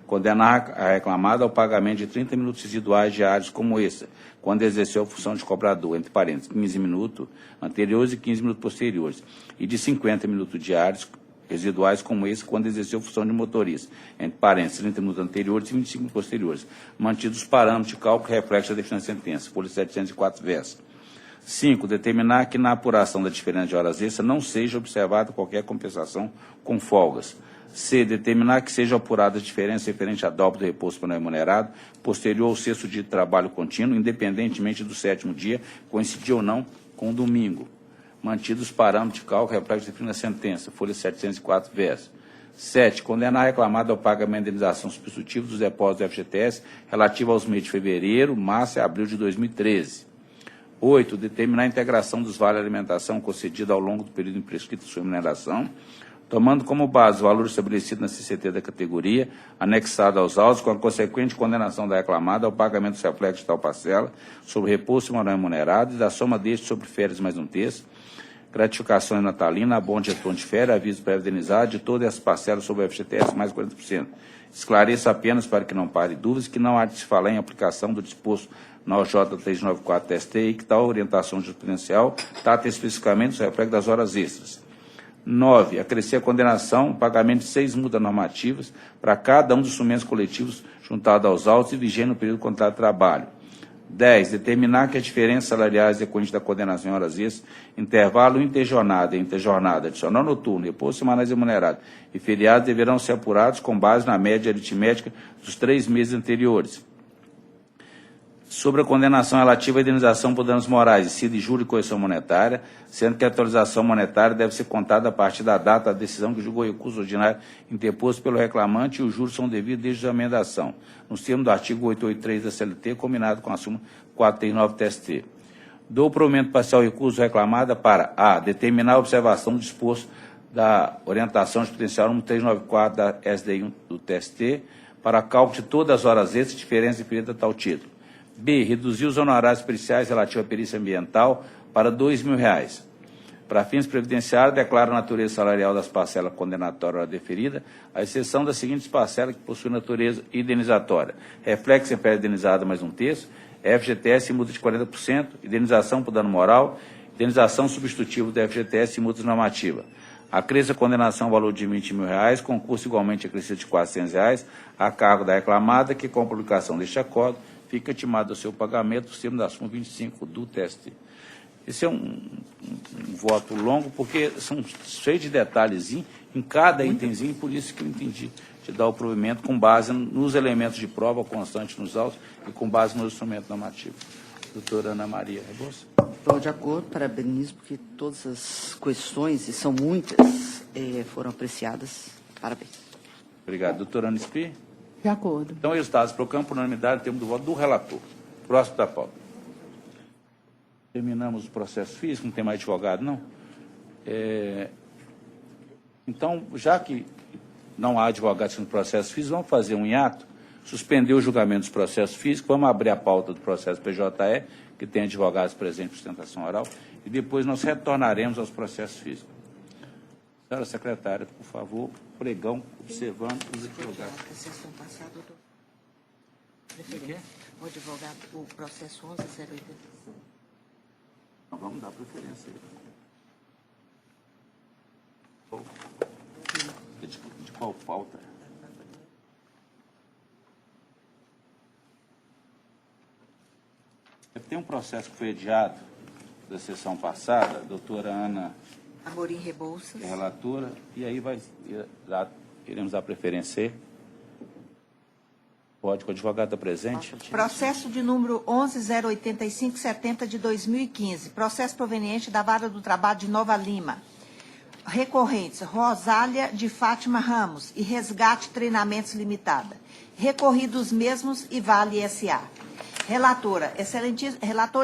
Condenar a reclamada ao pagamento de 30 minutos residuais diários como extra, quando exerceu a função de cobrador, entre parênteses, 15 minutos anteriores e 15 minutos posteriores, e de 50 minutos diários residuais como esse, quando exerceu função de motorista, entre parênteses, 30 minutos anteriores e 25 minutos posteriores, mantidos os parâmetros de cálculo e reflexo da definição da sentença, folha 704 verso. 5. Determinar que na apuração da diferença de horas extras não seja observada qualquer compensação com folgas. C. Determinar que seja apurada a diferença referente à dobra do repouso para o remunerado, posterior ao 6º dia de trabalho contínuo, independentemente do 7º dia, coincidir ou não com o domingo. Mantidos os parâmetros de cálculo e reflexo definido na sentença, folha 704 verso. 7. Condenar a reclamada ao pagamento de indenização substitutiva dos depósitos do FGTS relativo aos meses de fevereiro, março e abril de 2013. 8. Determinar a integração dos vales de alimentação concedidos ao longo do período imprescrito de sua remuneração, tomando como base o valor estabelecido na CCT da categoria, anexado aos autos, com a consequente condenação da reclamada ao pagamento dos reflexos de tal parcela sobre repouso semanal remunerado e da soma deste sobre férias mais um terço, gratificações natalina, abono de retorno de férias, aviso pré-indenizado de todas as parcelas sobre o FGTS mais 40%. Esclareço apenas para que não pare dúvidas que não há de se falar em aplicação do disposto na OJ 394 TST e que tal orientação jurisprudencial trata especificamente dos reflexos das horas extras. 9. Acrescer a condenação, pagamento de 6 multas normativas para cada um dos instrumentos coletivos juntados aos autos e vigente no período do contrato de trabalho. 10. Determinar que as diferenças salariais decorrentes da condenação em horas extras, intervalo interjornada, adicional noturno, repouso semanais remunerado e feriados deverão ser apurados com base na média aritmética dos 3 meses anteriores. Sobre a condenação relativa à indenização por danos morais, incide juro e correção monetária, sendo que a atualização monetária deve ser contada a partir da data da decisão que julgou o recurso ordinário interposto pelo reclamante e os juros são devidos desde a emendação, nos termos do artigo 883 da CLT, combinado com a súmula 439 TST. Dou provimento parcial ao recurso reclamada para a. Determinar a observação do disposto da orientação jurisprudencial número 394 da SDI do TST para cálculo de todas as horas extras de diferença referida a tal título. B. Reduzir os honorários periciais relativos à perícia ambiental para R$ 2.000. Para fins previdenciários, declara a natureza salarial das parcelas condenatórias ou deferida, à exceção das seguintes parcelas que possuem natureza indenizatória. Reflexo em pé indenizada mais 1/3, FGTS e multa de 40%, indenização por dano moral, indenização substitutiva do FGTS e multa normativa. Acresce a condenação ao valor de R$ 20.000, concurso igualmente acrescido de R$ 400, a cargo da reclamada, que com a publicação deste acordo fica intimado o seu pagamento nos termos da súmula 25 do TST. Esse é um voto longo, porque são cheios de detalhes em cada itemzinho, por isso que eu entendi de dar o provimento com base nos elementos de prova constante nos autos e com base no instrumento normativo. Doutora Ana Maria Rebouça. Estou de acordo, parabenizo, porque todas as questões, e são muitas, foram apreciadas. Parabéns. Obrigado. Doutora Ana Espí. De acordo. Então, resultados proclamam por unanimidade em termos do voto do relator. Próximo da pauta. Terminamos o processo físico, não tem mais advogado, não? Então, já que não há advogado no processo físico, vamos fazer um hiato, suspender o julgamento dos processos físicos, vamos abrir a pauta do processo PJE, que tem advogados presentes em sustentação oral, e depois nós retornaremos aos processos físicos. Senhora secretária, por favor, pregão, observando os advogados. A sessão passada, doutor. Preferência. O advogado, o processo 11.080. Então, vamos dar preferência aí. De qual pauta? Tem um processo que foi adiado da sessão passada, a doutora Ana Amorim Rebouças. é relatora, e aí iremos dar preferência. Pode, com o advogado está presente. Processo de número 11.085/70 de 2015. Processo proveniente da Vara do Trabalho de Nova Lima. Recorrentes: Rosália de Fátima Ramos e Resgate Treinamentos Limitada. Recorridos mesmos e Vale S.A. Relatora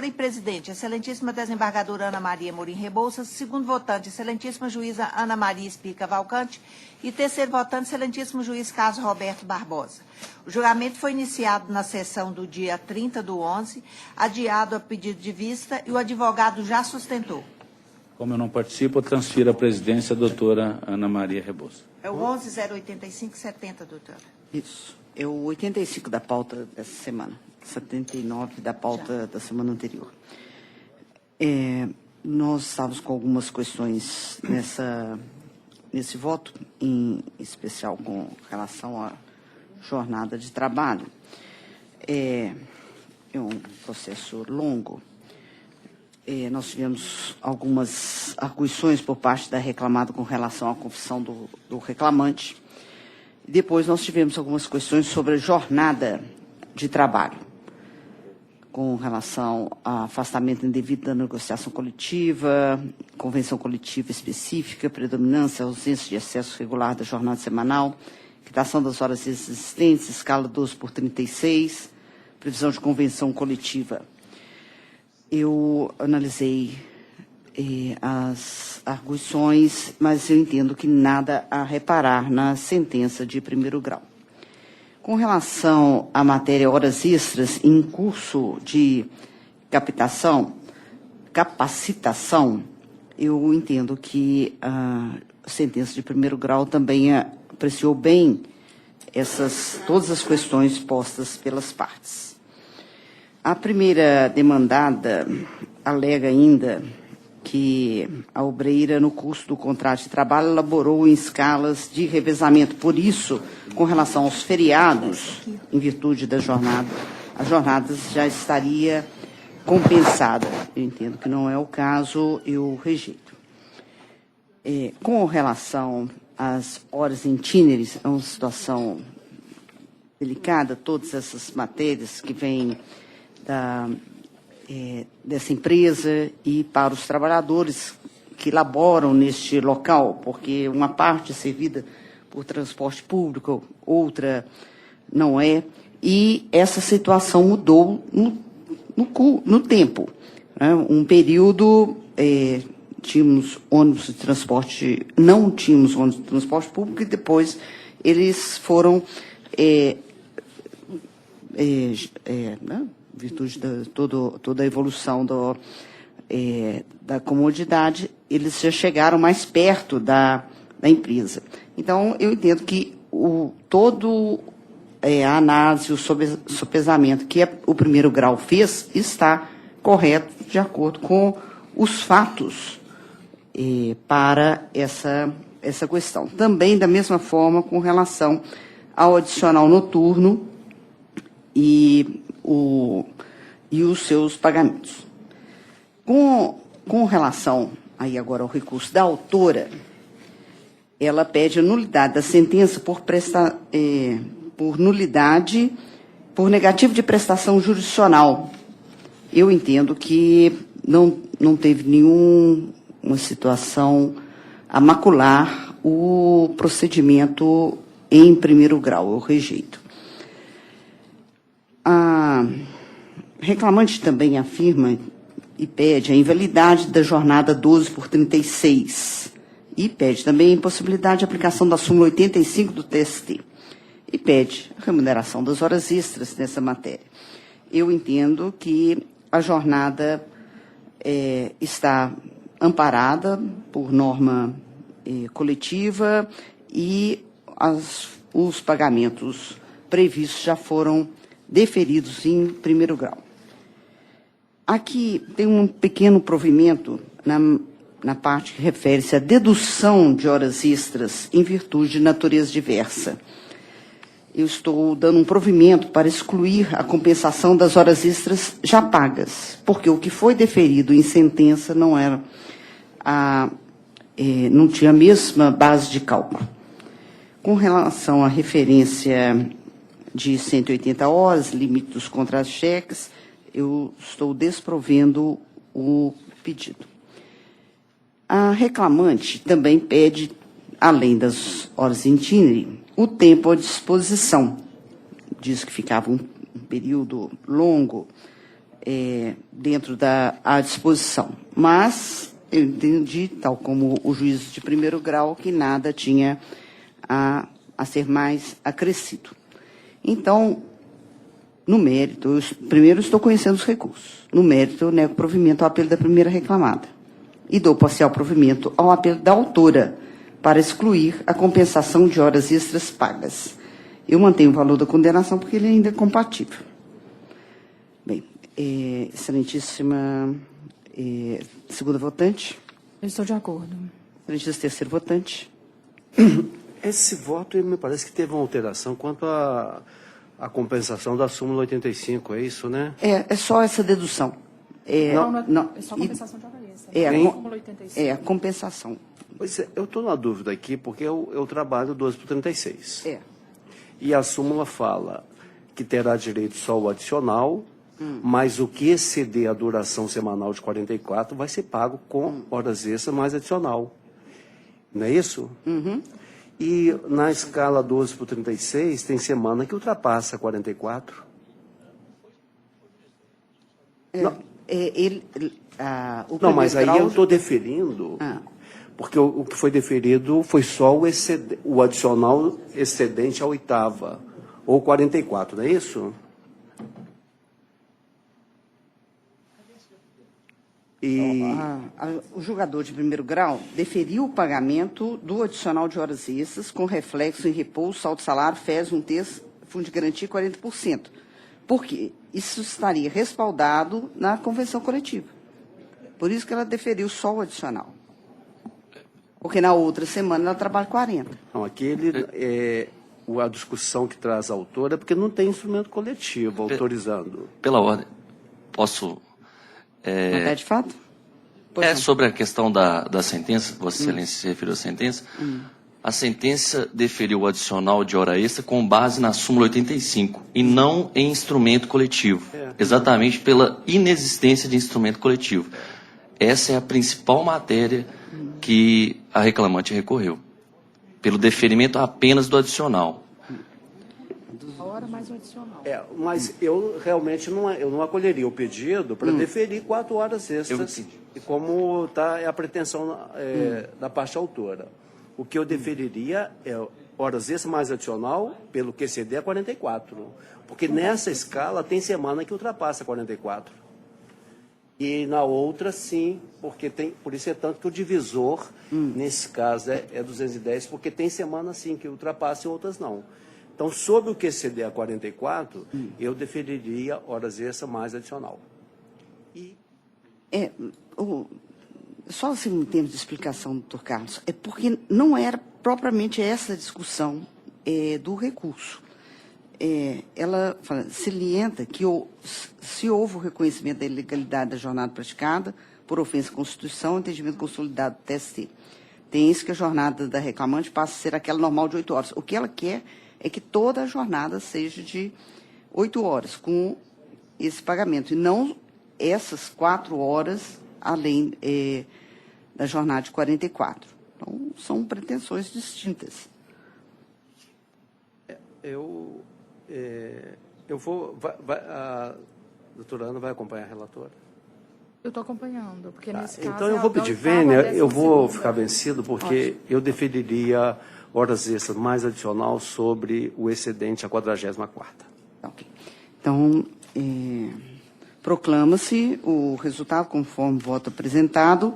e presidente, excelentíssima desembargadora Ana Maria Amorim Rebouças. Segundo votante, excelentíssima juíza Ana Maria Espí Cavalcante. E terceiro votante, excelentíssimo juiz Carlos Roberto Barbosa. O julgamento foi iniciado na sessão do dia 30/11, adiado a pedido de vista, e o advogado já sustentou. Como eu não participo, eu transfiro a presidência à doutora Ana Maria Rebouças. É o 11.085/70, doutora. Isso. É o 85 da pauta dessa semana. 79 da pauta da semana anterior. Nós estávamos com algumas questões nesse voto, em especial com relação à jornada de trabalho. É um processo longo. Nós tivemos algumas arguições por parte da reclamada com relação à confissão do reclamante. Depois nós tivemos algumas questões sobre a jornada de trabalho, com relação a afastamento indevido da negociação coletiva, convenção coletiva específica, predominância, ausência de excesso regular da jornada semanal, quitação das horas existentes, escala 12/36, previsão de convenção coletiva. Eu analisei as arguições, mas eu entendo que nada a reparar na sentença de primeiro grau. Com relação à matéria horas extras em curso de capacitação, eu entendo que a sentença de primeiro grau também apreciou bem todas as questões postas pelas partes. A primeira demandada alega ainda que a obreira, no curso do contrato de trabalho, elaborou em escalas de revezamento. Por isso, com relação aos feriados, em virtude da jornada as jornadas já estaria compensada. Eu entendo que não é o caso, eu rejeito. Com relação às horas itineres, é uma situação delicada, todas essas matérias que vêm dessa empresa e para os trabalhadores que laboram neste local, porque uma parte é servida por transporte público, outra não é, e essa situação mudou no tempo. Né? Um período, tínhamos ônibus de transporte, não tínhamos ônibus de transporte público, e depois eles foram, né? Em virtude de toda a evolução da comodidade, eles já chegaram mais perto da empresa. Então, eu entendo que a análise, o sopesamento que o primeiro grau fez está correto, de acordo com os fatos para essa questão. Também, da mesma forma, com relação ao adicional noturno e os seus pagamentos. Com relação, aí agora, ao recurso da autora, ela pede a nulidade da sentença por nulidade, por negativo de prestação jurisdicional. Eu entendo que não teve nenhuma situação a macular o procedimento em primeiro grau, eu rejeito. A reclamante também afirma e pede a invalidade da jornada 12/36 e pede também a impossibilidade de aplicação da súmula 85 do TST e pede a remuneração das horas extras nessa matéria. Eu entendo que a jornada está amparada por norma coletiva e os pagamentos previstos já foram deferidos em primeiro grau. Aqui tem um pequeno provimento na parte que refere-se à dedução de horas extras em virtude de natureza diversa. Eu estou dando um provimento para excluir a compensação das horas extras já pagas, porque o que foi deferido em sentença não tinha a mesma base de cálculo. Com relação à referência de 180 horas, limite dos contra-cheques, eu estou desprovendo o pedido. A reclamante também pede, além das horas em itinerário, o tempo à disposição. Diz que ficava um período longo dentro à disposição. Mas eu entendi, tal como o juízo de primeiro grau, que nada tinha a ser mais acrescido. Então, no mérito, primeiro estou conhecendo os recursos. No mérito, eu nego provimento ao apelo da primeira reclamada. E dou parcial provimento ao apelo da autora para excluir a compensação de horas extras pagas. Eu mantenho o valor da condenação porque ele ainda é compatível. Bem, excelentíssima segunda votante. Eu estou de acordo. Excelentíssimo terceiro votante. Esse voto, me parece que teve uma alteração quanto à compensação da súmula 85, é isso, né? É só essa dedução. Não, é só compensação de hora extra. A compensação. Pois é, eu estou na dúvida aqui, porque eu trabalho 12/36. E a súmula fala que terá direito só o adicional, mas o que exceder a duração semanal de 44 vai ser pago com horas extras mais adicional. Não é isso? Uhum. E na escala 12/36, tem semana que ultrapassa 44. Não, mas aí eu estou deferindo, porque o que foi deferido foi só o adicional excedente à oitava, ou 44, não é isso? O julgador de primeiro grau deferiu o pagamento do adicional de horas extras com reflexo em repouso, saldo de salário, fez um terço, fundo de garantia 40%. Porque isso estaria respaldado na convenção coletiva. Por isso que ela deferiu só o adicional. Porque na outra semana ela trabalha 40%. Não, aqui ele a discussão que traz a autora, porque não tem instrumento coletivo autorizando. Pela ordem, posso... Não é de fato? Pois não. Sobre a questão da sentença, Vossa Excelência se referiu à sentença. A sentença deferiu o adicional de hora extra com base na súmula 85 e não em instrumento coletivo, exatamente pela inexistência de instrumento coletivo. Essa é a principal matéria que a reclamante recorreu, pelo deferimento apenas do adicional. A hora mais um adicional. Mas eu realmente não acolheria o pedido para deferir 4 horas extras, e como é a pretensão da parte autora. O que eu deferiria é horas extras mais adicional pelo QCD a 44. Porque nessa escala tem semana que ultrapassa 44. E na outra, sim, porque por isso é tanto que o divisor, nesse caso, é 210, porque tem semana, sim, que ultrapassa e outras não. Então, sobre o QCD a 44, eu deferiria horas extras mais adicional. Só assim, em termos de explicação, doutor Carlos, é porque não era propriamente essa discussão do recurso. Ela salienta que se houve o reconhecimento da ilegalidade da jornada praticada por ofensa à Constituição, entendimento consolidado do TST. Tem isso que a jornada da reclamante passa a ser aquela normal de 8 horas. O que ela quer é que toda a jornada seja de 8 horas, com esse pagamento, e não essas 4 horas além da jornada de 44. Então, são pretensões distintas. A doutora Ana vai acompanhar a relatora? Eu estou acompanhando, porque nesse caso... Então, eu vou pedir, Vênia, eu vou ficar vencido, porque eu deferiria horas extras mais adicional sobre o excedente a 44ª. Ok. Então, proclama-se o resultado conforme voto apresentado.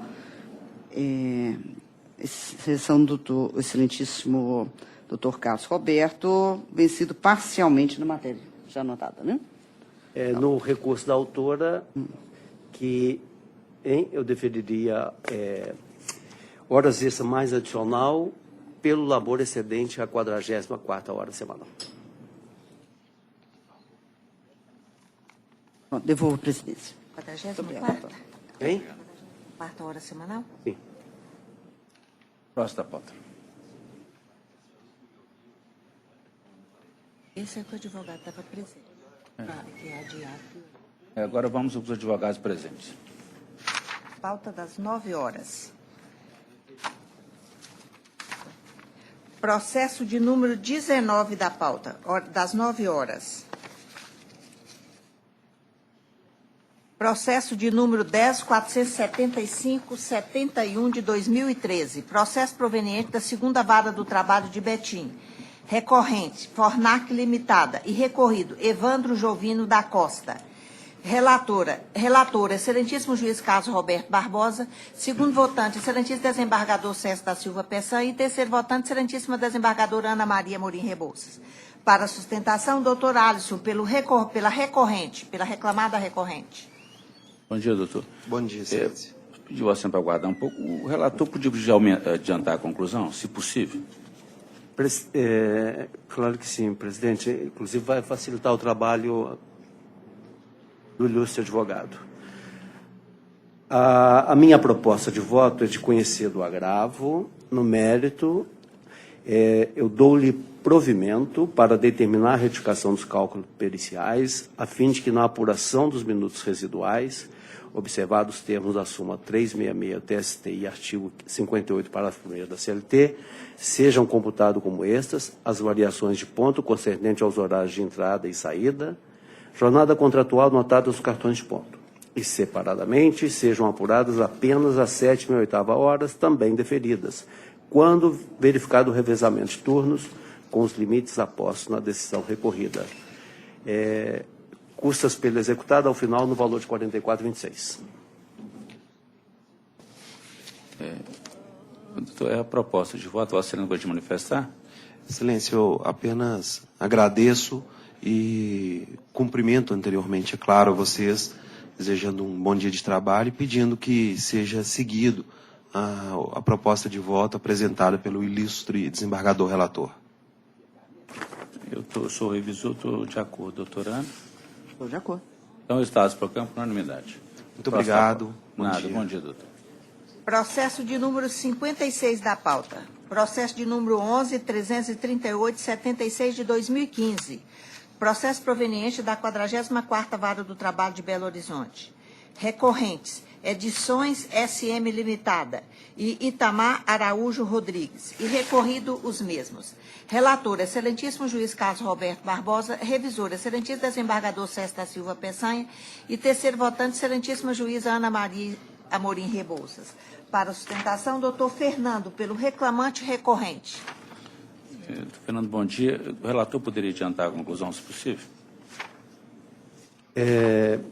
Sessão do excelentíssimo doutor Carlos Roberto, vencido parcialmente na matéria já anotada, né? No recurso da autora, que eu deferiria horas extras mais adicional pelo labor excedente a 44ª hora semanal. Pronto, devolvo a presidência. 44ª? Hein? 4ª hora semanal? Sim. Próxima pauta. Esse é que o advogado estava presente. Que é adiado. Agora vamos aos advogados presentes. Pauta das 9 horas. Processo de número 19 da pauta, das 9 horas. Processo de número 10.475/71 de 2013. Processo proveniente da 2ª Vara do Trabalho de Betim. Recorrente, Fornac Limitada. E recorrido, Evandro Jovino da Costa. Relator, excelentíssimo juiz Carlos Roberto Barbosa. Segundo votante, excelentíssimo desembargador César da Silva Peçanha. E terceiro votante, excelentíssima desembargadora Ana Maria Morim Rebouças. Para sustentação, doutor Alisson, pela reclamada recorrente. Bom dia, doutor. Bom dia, excelência. Pedi você para aguardar um pouco. O relator podia adiantar a conclusão, se possível? Claro que sim, presidente. Inclusive, vai facilitar o trabalho do ilustre advogado. A minha proposta de voto é de conhecer do agravo, no mérito. Eu dou-lhe provimento para determinar a retificação dos cálculos periciais, a fim de que, na apuração dos minutos residuais, observados os termos da súmula 366 TST e artigo 58, parágrafo 1º da CLT, sejam computados como extras as variações de ponto concernente aos horários de entrada e saída, jornada contratual notada nos cartões de ponto, e, separadamente, sejam apuradas apenas as 7ª e 8ª horas, também deferidas, quando verificado o revezamento de turnos, com os limites apostos na decisão recorrida. Custas pela executada, ao final, no valor de 44,26. Doutor, é a proposta de voto. Vossa Excelência pode manifestar? Excelência, eu apenas agradeço e cumprimento anteriormente, é claro, a vocês, desejando um bom dia de trabalho e pedindo que seja seguido a proposta de voto apresentada pelo ilustre desembargador relator. eu sou revisor, estou de acordo. Doutora Ana? Estou de acordo. Então, Estados por campo, unanimidade. Muito obrigado. Nada, dia. bom dia, doutor. Processo de número 56 da pauta. Processo de número 11.338.76 de 2015. Processo proveniente da 44ª Vara do Trabalho de Belo Horizonte. Recorrentes, Edições SM Limitada e Itamar Araújo Rodrigues. E recorrido os mesmos. Relator, excelentíssimo juiz Carlos Roberto Barbosa. Revisor, excelentíssimo desembargador César da Silva Peçanha. E terceiro votante, excelentíssima juíza Ana Maria Amorim Rebouças. Para sustentação, doutor Fernando, pelo reclamante recorrente. Fernando, bom dia. O relator poderia adiantar a conclusão, se possível?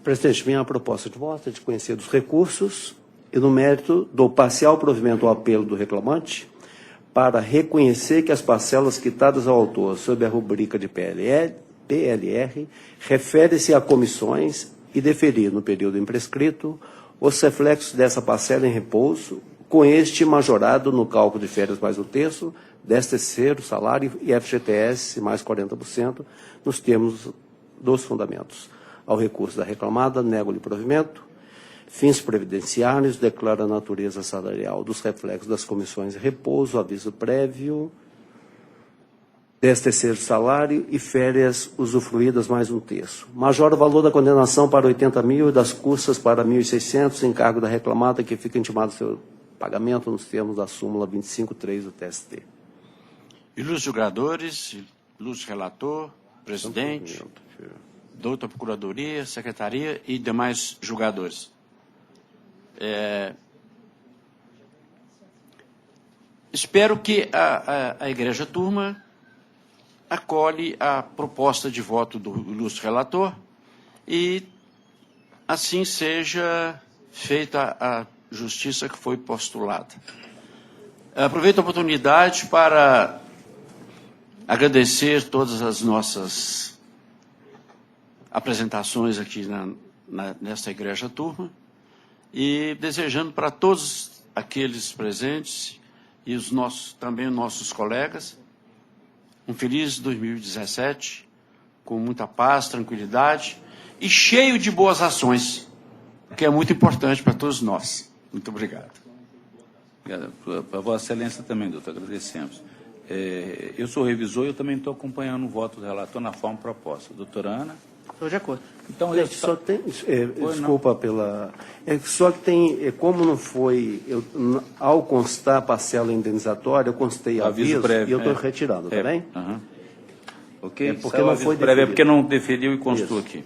Presidente, minha proposta de voto é de conhecer dos recursos e, no mérito, do parcial provimento ao apelo do reclamante para reconhecer que as parcelas quitadas ao autor sob a rubrica de PLR referem-se a comissões e deferir, no período imprescrito, os reflexos dessa parcela em repouso, com este majorado no cálculo de férias mais 1/3, 10º salário e FGTS mais 40%, nos termos dos fundamentos. Ao recurso da reclamada, nego-lhe provimento. Fins previdenciários, declara a natureza salarial dos reflexos das comissões em repouso, aviso prévio, 10º salário e férias usufruídas mais 1/3. Majora o valor da condenação para 80 mil e das custas para 1.600, encargo da reclamada que fica intimado seu pagamento nos termos da súmula 25.3 do TST. Ilustres julgadores, ilustre relator, presidente, doutor Procuradoria, Secretaria e demais julgadores. Espero que a Igreja Turma acolhe a proposta de voto do ilustre relator e assim seja feita a justiça que foi postulada. Aproveito a oportunidade para agradecer todas as nossas apresentações aqui nesta Igreja Turma e desejando para todos aqueles presentes e também os nossos colegas um feliz 2017, com muita paz, tranquilidade e cheio de boas ações, que é muito importante para todos nós. Muito obrigado. Obrigado. Para Vossa Excelência também, doutor, agradecemos. Eu sou revisor e eu também estou acompanhando o voto do relator na forma proposta. Doutora Ana? Estou de acordo. Então, Só tem, desculpa pela... só que tem, como não foi, ao constar a parcela indenizatória, eu constei aviso prévio, e eu estou retirando, tá bem? Ok, porque não foi prévio, porque não deferiu e constou aqui.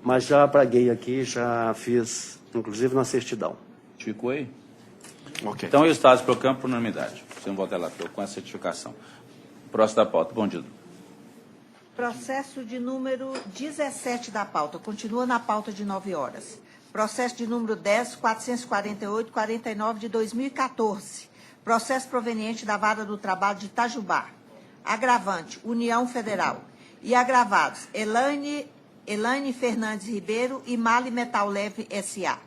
Mas já apaguei aqui, já fiz, inclusive na certidão. Ficou aí? Ok. Então, o Estado por campo, por unanimidade. Você não vota relator com a certificação. Próximo da pauta. Bom dia. Processo de número 17 da pauta. Continua na pauta de 9 horas. Processo de número 10.448.49 de 2014. Processo proveniente da Vara do Trabalho de Itajubá. Agravante, União Federal. E agravados, Elaine Fernandes Ribeiro e Mali Metal Leve S.A.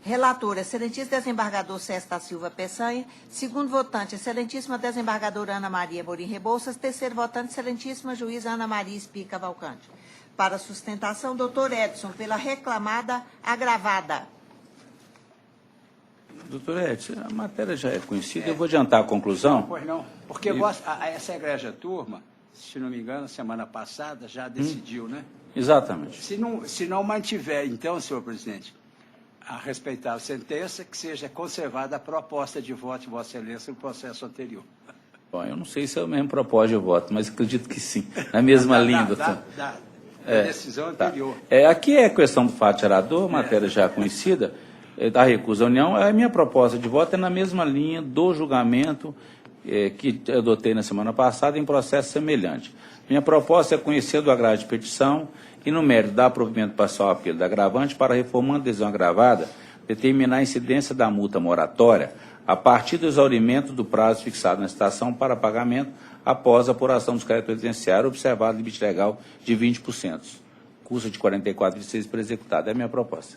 Relator, excelentíssimo desembargador César da Silva Peçanha. Segundo votante, excelentíssima desembargadora Ana Maria Amorim Rebouças. Terceiro votante, excelentíssima juíza Ana Maria Espí Cavalcante. Para sustentação, doutor Edson, pela reclamada agravada. Doutor Edson, a matéria já é conhecida. Eu vou adiantar a conclusão. Pois não, porque essa Igreja Turma, se não me engano, semana passada já decidiu, né? Exatamente. Se não mantiver, então, senhor presidente, a respeitar a sentença, que seja conservada a proposta de voto de Vossa Excelência no processo anterior. Bom, eu não sei se é o mesmo propósito de voto, mas acredito que sim. Na mesma linha, doutor. Da decisão anterior. Aqui é questão do fato gerador, matéria já conhecida, da recusa à União. A minha proposta de voto é na mesma linha do julgamento que eu adotei na semana passada em processo semelhante. Minha proposta é conhecer do agravo de petição e, no mérito, dar provimento parcial ao apelo da agravante para, reformando a decisão agravada, determinar a incidência da multa moratória a partir do exaurimento do prazo fixado na citação para pagamento após a apuração dos créditos penitenciários, observado o limite legal de 20%. Custo de 44,26 por executado. É a minha proposta.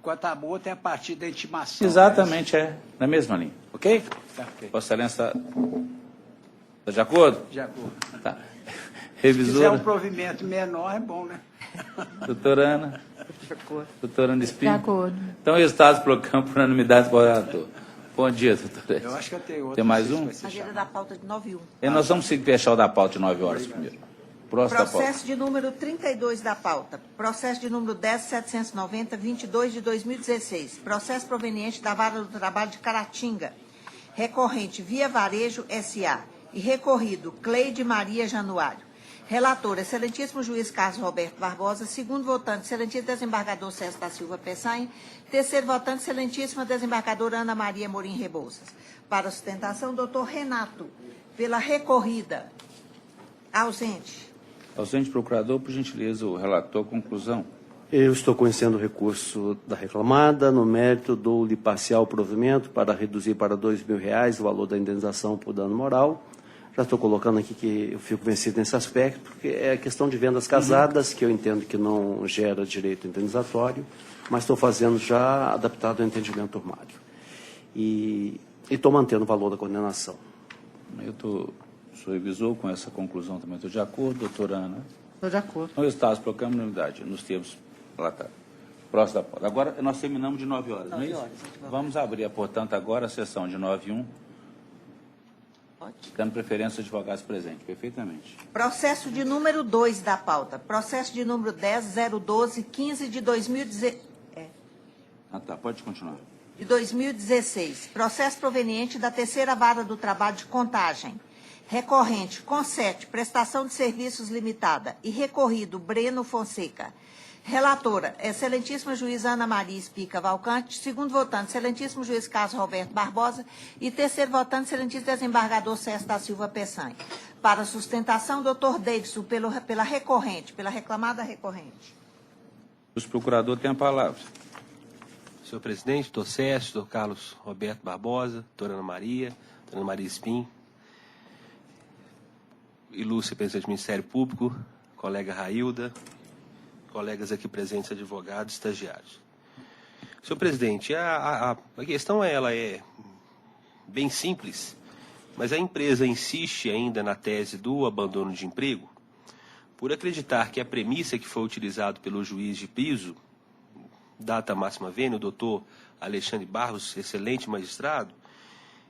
Quanto à multa é a partir da intimação. Exatamente, na mesma linha. Ok? Tá, ok. Vossa Excelência está de acordo? De acordo. Tá. Se quiser um Revisora, provimento menor, é bom, né? doutora Ana. Doutora Ana De Espinho. acordo. Então, resultados proclamam por unanimidade do relator. Bom dia, doutora. Eu acho que eu tenho outro. Tem mais não sei um? se vai ser Agenda da pauta de 9 e 1. E nós vamos fechar o da pauta de 9 horas primeiro. Próximo da pauta. Processo de número 32 da pauta. Processo de número 10.790, 22 de 2016. Processo proveniente da Vara do Trabalho de Caratinga. Recorrente Via Varejo S.A. E recorrido Cleide Maria Januário. Relator, excelentíssimo juiz Carlos Roberto Barbosa. Segundo votante, excelentíssimo desembargador César da Silva Peçanha. Terceiro votante, excelentíssima desembargadora Ana Maria Morim Rebouças. Para sustentação, doutor Renato. Pela recorrida. Ausente. Ausente procurador, por gentileza, o relator, conclusão. Eu estou conhecendo o recurso da reclamada. No mérito, dou-lhe parcial provimento para reduzir para R$ 2.000 o valor da indenização por dano moral. Já estou colocando aqui que eu fico vencido nesse aspecto, porque é a questão de vendas casadas, que eu entendo que não gera direito indenizatório, mas estou fazendo já adaptado ao entendimento normário. E estou mantendo o valor da condenação. Sou revisor, com essa conclusão também estou de acordo. Doutora Ana. Estou de acordo. Então, resultados proclamam unanimidade, nos termos relatados. Próximo da pauta. Agora, nós terminamos de 9 horas, não é isso? Vamos abrir, portanto, agora a sessão de 9 e 1. Dando preferência aos advogados presentes. Perfeitamente. Processo de número 2 da pauta. Processo de número 10.012.15 de 2016. Pode continuar. De 2016. Processo proveniente da terceira vara do trabalho de Contagem. Recorrente, Consete, Prestação de Serviços Limitada. E recorrido, Breno Fonseca. Relatora, excelentíssima juíza Ana Maria Espica Valcante. Segundo votante, excelentíssimo juiz Carlos Roberto Barbosa. E terceiro votante, excelentíssimo desembargador César da Silva Peçanha. Para sustentação, doutor Davidson, pela recorrente, pela reclamada recorrente. Os procuradores têm a palavra. Senhor presidente, doutor César, doutor Carlos Roberto Barbosa, doutora Ana Maria Espinho, ilustre presidente do Ministério Público, colega Railda, colegas aqui presentes, advogados, estagiários. Senhor presidente, a questão ela é bem simples, mas a empresa insiste ainda na tese do abandono de emprego, por acreditar que a premissa que foi utilizada pelo juiz de piso, data máxima vênia, o doutor Alexandre Barros, excelente magistrado,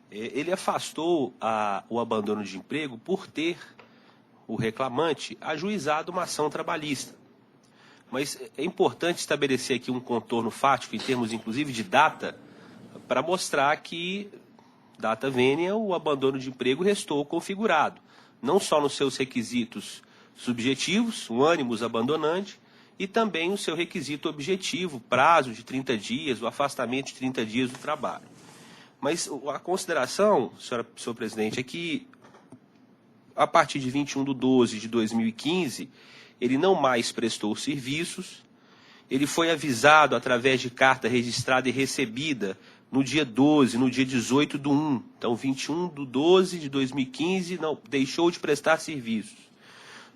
ele afastou o abandono de emprego por ter o reclamante ajuizado uma ação trabalhista. Mas é importante estabelecer aqui um contorno fático, em termos inclusive de data, para mostrar que, data vênia, o abandono de emprego restou configurado, não só nos seus requisitos subjetivos, o ânimos abandonante, e também o seu requisito objetivo, prazo de 30 dias, o afastamento de 30 dias do trabalho. Mas a consideração, senhor presidente, é que, a partir de 21/12/2015, ele não mais prestou serviços, ele foi avisado através de carta registrada e recebida no dia 12, no dia 18/1. Então, 21/12/2015, não, deixou de prestar serviços.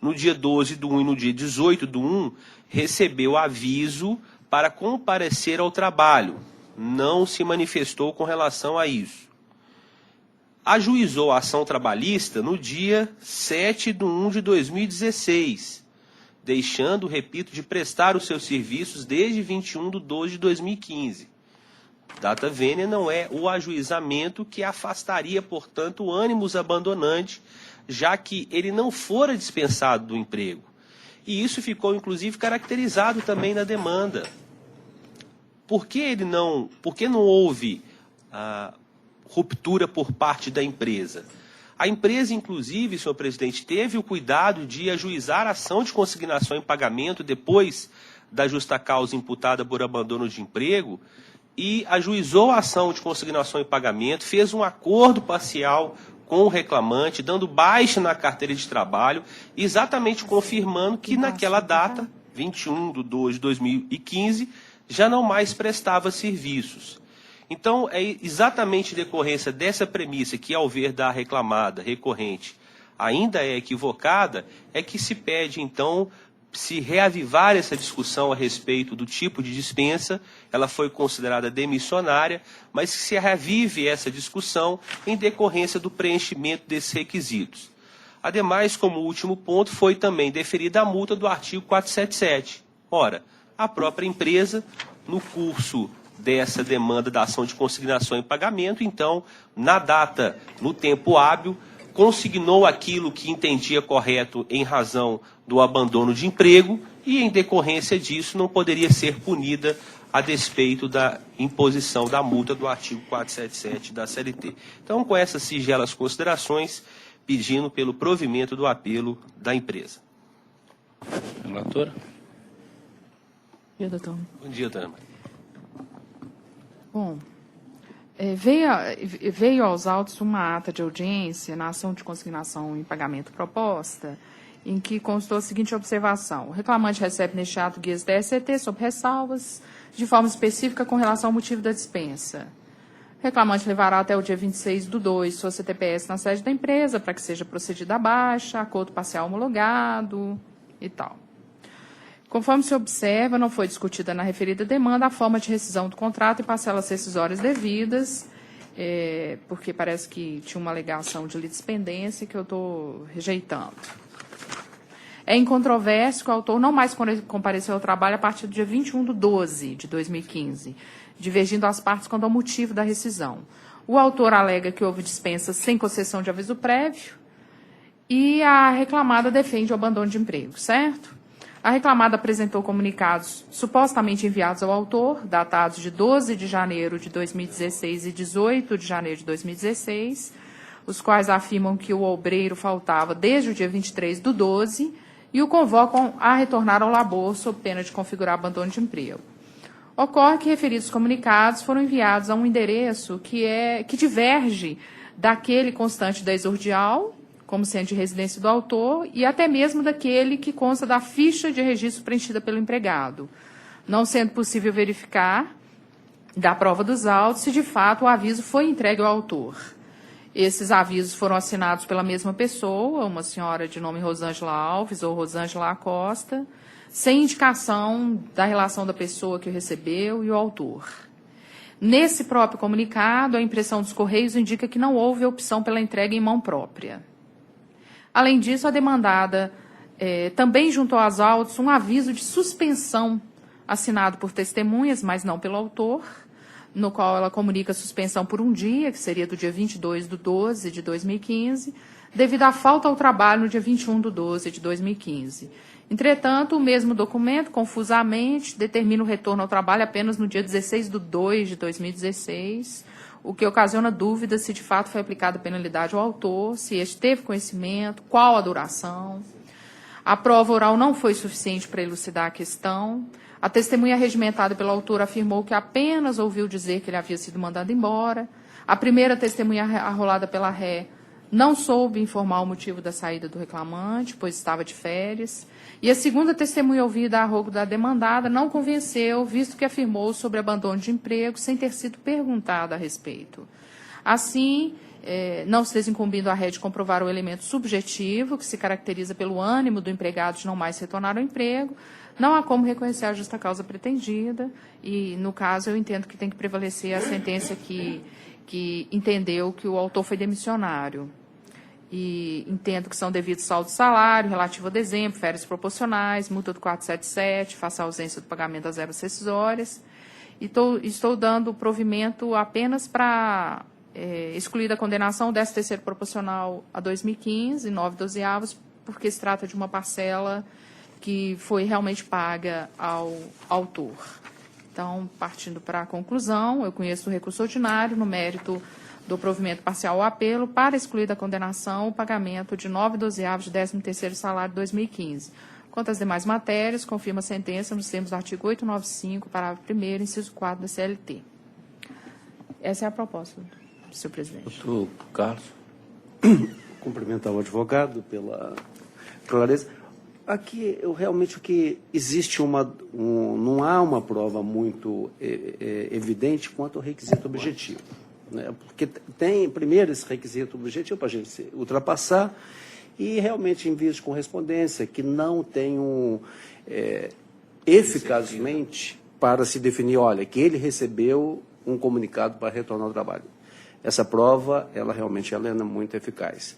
No dia 12/1 e no dia 18/1, recebeu aviso para comparecer ao trabalho. Não se manifestou com relação a isso. Ajuizou a ação trabalhista no dia 7/1/2016, deixando, repito, de prestar os seus serviços desde 21/12/2015. Data vênia não é o ajuizamento que afastaria, portanto, o ânimos abandonante, já que ele não fora dispensado do emprego. E isso ficou, inclusive, caracterizado também na demanda. Por que não houve ruptura por parte da empresa? A empresa, inclusive, senhor presidente, teve o cuidado de ajuizar a ação de consignação em pagamento depois da justa causa imputada por abandono de emprego e ajuizou a ação de consignação em pagamento, fez um acordo parcial com o reclamante, dando baixa na carteira de trabalho, exatamente confirmando que naquela data, 21/2/2015, já não mais prestava serviços. Então, é exatamente em decorrência dessa premissa que, ao ver da reclamada recorrente, ainda é equivocada, é que se pede, então, se reavivar essa discussão a respeito do tipo de dispensa. Ela foi considerada demissionária, mas que se reavive essa discussão em decorrência do preenchimento desses requisitos. Ademais, como último ponto, foi também deferida a multa do artigo 477. Ora, a própria empresa, no curso dessa demanda da ação de consignação em pagamento, então, na data, no tempo hábil, consignou aquilo que entendia correto em razão do abandono de emprego e, em decorrência disso, não poderia ser punida a despeito da imposição da multa do artigo 477 da CLT. Então, com essas singelas considerações, pedindo pelo provimento do apelo da empresa. Relatora. Bom dia, doutor. Bom dia, Dana. Bom, veio aos autos uma ata de audiência na ação de consignação em pagamento proposta, em que constou a seguinte observação. O reclamante recebe neste ato guias da ECT sob ressalvas, de forma específica com relação ao motivo da dispensa. O reclamante levará até o dia 26/2 sua CTPS na sede da empresa para que seja procedida a baixa, acordo parcial homologado e tal. Conforme se observa, não foi discutida na referida demanda a forma de rescisão do contrato e parcelas rescisórias devidas, porque parece que tinha uma alegação de litispendência que eu estou rejeitando. É incontrovérsia que o autor não mais compareceu ao trabalho a partir do dia 21/12/2015, divergindo as partes quanto ao motivo da rescisão. O autor alega que houve dispensa sem concessão de aviso prévio e a reclamada defende o abandono de emprego, certo? A reclamada apresentou comunicados supostamente enviados ao autor, datados de 12 de janeiro de 2016 e 18 de janeiro de 2016, os quais afirmam que o obreiro faltava desde o dia 23/12 e o convocam a retornar ao labor sob pena de configurar abandono de emprego. Ocorre que referidos comunicados foram enviados a um endereço que diverge daquele constante da exordial, como sendo de residência do autor, e até mesmo daquele que consta da ficha de registro preenchida pelo empregado, não sendo possível verificar da prova dos autos se de fato o aviso foi entregue ao autor. Esses avisos foram assinados pela mesma pessoa, uma senhora de nome Rosângela Alves ou Rosângela Acosta, sem indicação da relação da pessoa que o recebeu e o autor. Nesse próprio comunicado, a impressão dos Correios indica que não houve opção pela entrega em mão própria. Além disso, a demandada também juntou aos autos um aviso de suspensão assinado por testemunhas, mas não pelo autor, no qual ela comunica a suspensão por um dia, que seria do dia 22/12/2015, devido à falta ao trabalho no dia 21/12/2015. Entretanto, o mesmo documento, confusamente, determina o retorno ao trabalho apenas no dia 16/2/2016, o que ocasiona dúvidas se de fato foi aplicada a penalidade ao autor, se este teve conhecimento, qual a duração. A prova oral não foi suficiente para elucidar a questão. A testemunha regimentada pelo autor afirmou que apenas ouviu dizer que ele havia sido mandado embora. A primeira testemunha arrolada pela ré não soube informar o motivo da saída do reclamante, pois estava de férias. E a segunda testemunha ouvida a arrogo da demandada não convenceu, visto que afirmou sobre abandono de emprego sem ter sido perguntada a respeito. Assim, não se desincumbindo a ré de comprovar o elemento subjetivo, que se caracteriza pelo ânimo do empregado de não mais retornar ao emprego, não há como reconhecer a justa causa pretendida e, no caso, eu entendo que tem que prevalecer a sentença que entendeu que o autor foi demissionário. E entendo que são devidos saldo de salário, relativo a dezembro, férias proporcionais, multa do 477, face à ausência do pagamento das verbas rescisórias. E estou dando provimento apenas para excluir da condenação o 13º proporcional a 2015, 9/12, porque se trata de uma parcela que foi realmente paga ao autor. Então, partindo para a conclusão, eu conheço o recurso ordinário no mérito do provimento parcial ao apelo para excluir da condenação o pagamento de 9/12 de 13º salário de 2015. Quanto às demais matérias, confirma a sentença nos termos do artigo 895, parágrafo 1º, inciso 4 da CLT. Essa é a proposta, senhor presidente. Doutor Carlos. Cumprimentar o advogado pela clareza. Aqui, realmente, o que existe não há uma prova muito evidente quanto ao requisito objetivo. Né? Porque tem, primeiro, esse requisito objetivo para a gente ultrapassar e, realmente, envios de correspondência que não tenham eficazmente para se definir, olha, que ele recebeu um comunicado para retornar ao trabalho. Essa prova, ela realmente é muito eficaz.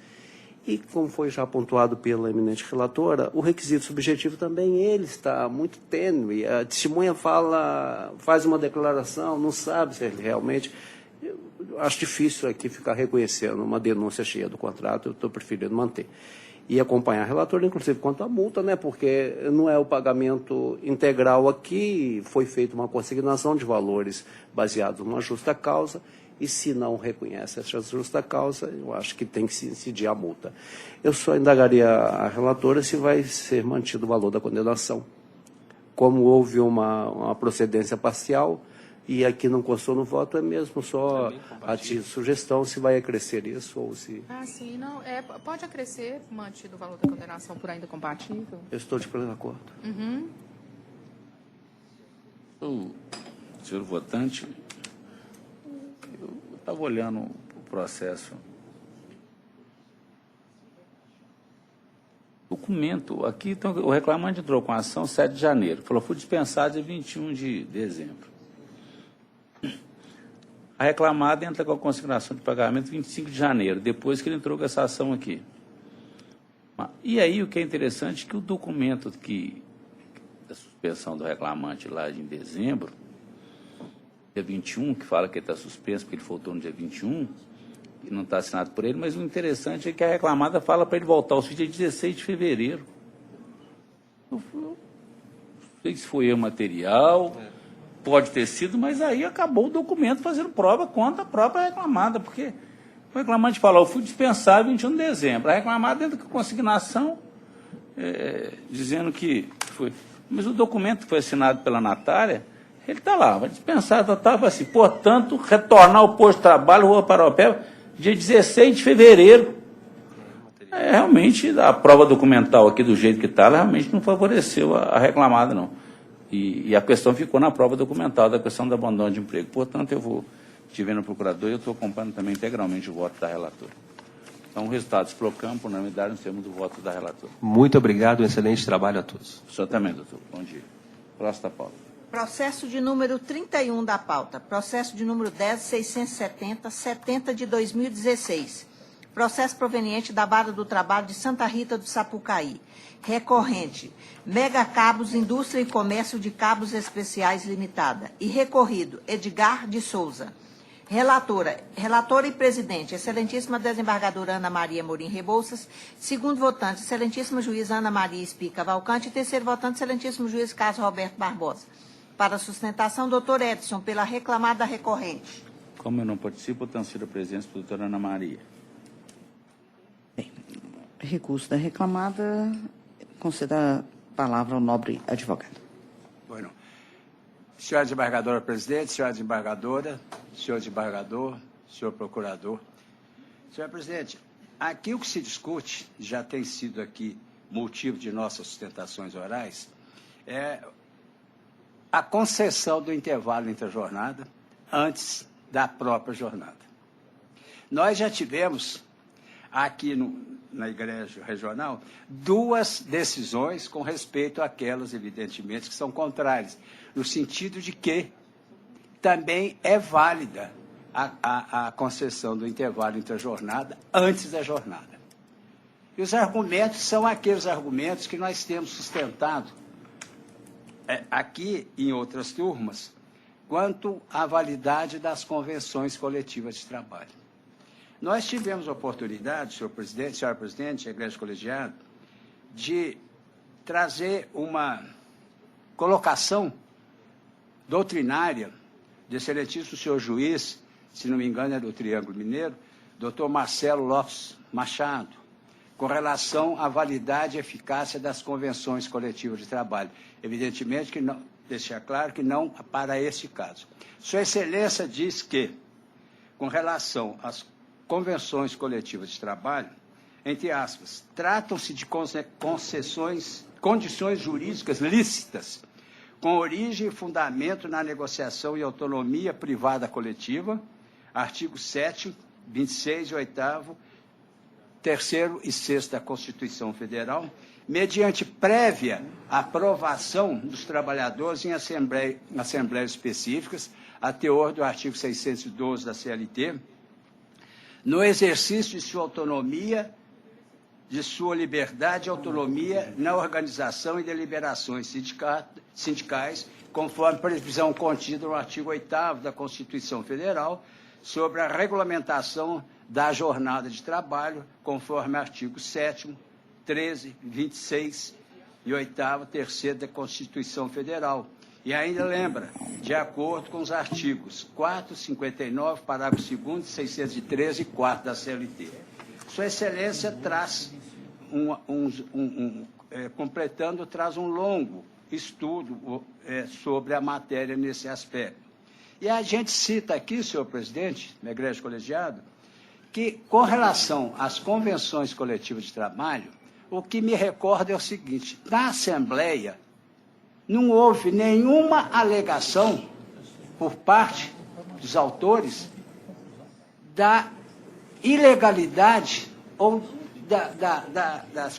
E, como foi já pontuado pela eminente relatora, o requisito subjetivo também ele está muito tênue. A testemunha faz uma declaração, não sabe se ele realmente... Eu acho difícil aqui ficar reconhecendo uma denúncia cheia do contrato, eu estou preferindo manter. E acompanhar a relatora, inclusive, quanto à multa, né? Porque não é o pagamento integral aqui, foi feita uma consignação de valores baseados numa justa causa, e se não reconhece essa justa causa, eu acho que tem que se incidir a multa. Eu só indagaria a relatora se vai ser mantido o valor da condenação. Como houve uma procedência parcial, e aqui não constou no voto, é mesmo só a sugestão se vai acrescer isso ou se... Ah, sim, não. Pode acrescer, mantido o valor da condenação por ainda compatível? Eu estou de pleno acordo. Uhum. O senhor votante, eu estava olhando o processo. Documento, aqui então, o reclamante entrou com a ação 7 de janeiro, falou fui dispensado dia 21 de dezembro. A reclamada entra com a consignação de pagamento 25 de janeiro, depois que ele entrou com essa ação aqui. E aí o que é interessante é que o documento da suspensão do reclamante lá em dezembro, dia 21, que fala que ele está suspenso porque ele faltou no dia 21, e não está assinado por ele, mas o interessante é que a reclamada fala para ele voltar ao dia 16 de fevereiro. Eu não sei se foi erro material... Pode ter sido, mas aí acabou o documento fazendo prova contra a própria reclamada, porque o reclamante falou, eu fui dispensado 21 de dezembro. A reclamada entra com consignação, dizendo que foi... Mas o documento que foi assinado pela Natália, ele está lá, vai dispensado, estava assim, portanto, retornar ao posto de trabalho, Rua Paropeba, dia 16 de fevereiro. Realmente, a prova documental aqui, do jeito que está, ela realmente não favoreceu a reclamada, não. E a questão ficou na prova documental da questão do abandono de emprego. Portanto, eu vou estiver no procurador e eu estou acompanhando também integralmente o voto da relatora. Então, o resultado explocamos por unanimidade no termo do voto da relatora. Muito obrigado, um excelente trabalho a todos. O senhor também, doutor. Bom dia. Próximo da pauta. Processo de número 31 da pauta. Processo de número 10.670, 70 de 2016. Processo proveniente da Vara do Trabalho de Santa Rita do Sapucaí. Recorrente, Mega Cabos Indústria e Comércio de Cabos Especiais Limitada. E recorrido, Edgar de Souza. Relatora e presidente, excelentíssima desembargadora Ana Maria Morim Rebouças. Segundo votante, excelentíssima juíza Ana Maria Espica Valcante. E terceiro votante, excelentíssimo juiz Carlos Roberto Barbosa. Para sustentação, doutor Edson, pela reclamada recorrente. Como eu não participo, eu transfiro a presença para a doutora Ana Maria. Bem, recurso da reclamada, conceda a palavra ao nobre advogado. Bueno. Senhora desembargadora presidente, senhora desembargadora, senhor desembargador, senhor procurador. Senhor presidente, aqui o que se discute, já tem sido aqui motivo de nossas sustentações orais, é a concessão do intervalo entre a jornada antes da própria jornada. Nós já tivemos aqui na Igreja Regional 2 decisões com respeito àquelas, evidentemente, que são contrárias, no sentido de que também é válida a concessão do intervalo entre a jornada antes da jornada. E os argumentos são aqueles argumentos que nós temos sustentado aqui em outras turmas, quanto à validade das convenções coletivas de trabalho. Nós tivemos a oportunidade, senhor presidente, senhora presidente, Igreja Colegiada, de trazer uma colocação doutrinária do excelentíssimo senhor juiz, se não me engano é do Triângulo Mineiro, doutor Marcelo Lopes Machado, com relação à validade e eficácia das convenções coletivas de trabalho. Evidentemente que não, deixar claro que não para este caso. Sua Excelência diz que, com relação às convenções coletivas de trabalho, entre aspas, tratam-se de condições jurídicas lícitas, com origem e fundamento na negociação e autonomia privada coletiva, artigo 7º, 26 e 8º, 3º e 6º da Constituição Federal, mediante prévia aprovação dos trabalhadores em assembleias específicas, a teor do artigo 612 da CLT, no exercício de sua autonomia de sua liberdade e autonomia na organização e deliberações sindicais, conforme previsão contida no artigo 8º da Constituição Federal, sobre a regulamentação da jornada de trabalho, conforme artigo 7º, 13, 26 e 8º, 3º da Constituição Federal. E ainda lembra, de acordo com os artigos 4, 59, parágrafo 2º, 613 e 4 da CLT. Sua Excelência traz traz um longo estudo sobre a matéria nesse aspecto. E a gente cita aqui, senhor presidente, na Igreja Colegiado, que, com relação às convenções coletivas de trabalho, o que me recorda é o seguinte: na Assembleia não houve nenhuma alegação por parte dos autores da ilegalidade ou das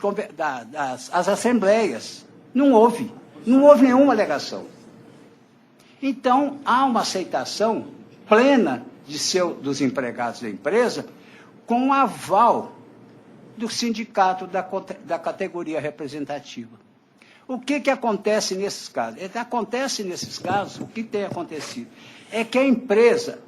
assembleias. Não houve nenhuma alegação. Então, há uma aceitação plena dos empregados da empresa com o aval do sindicato da categoria representativa. O que acontece nesses casos? O que tem acontecido é que a empresa,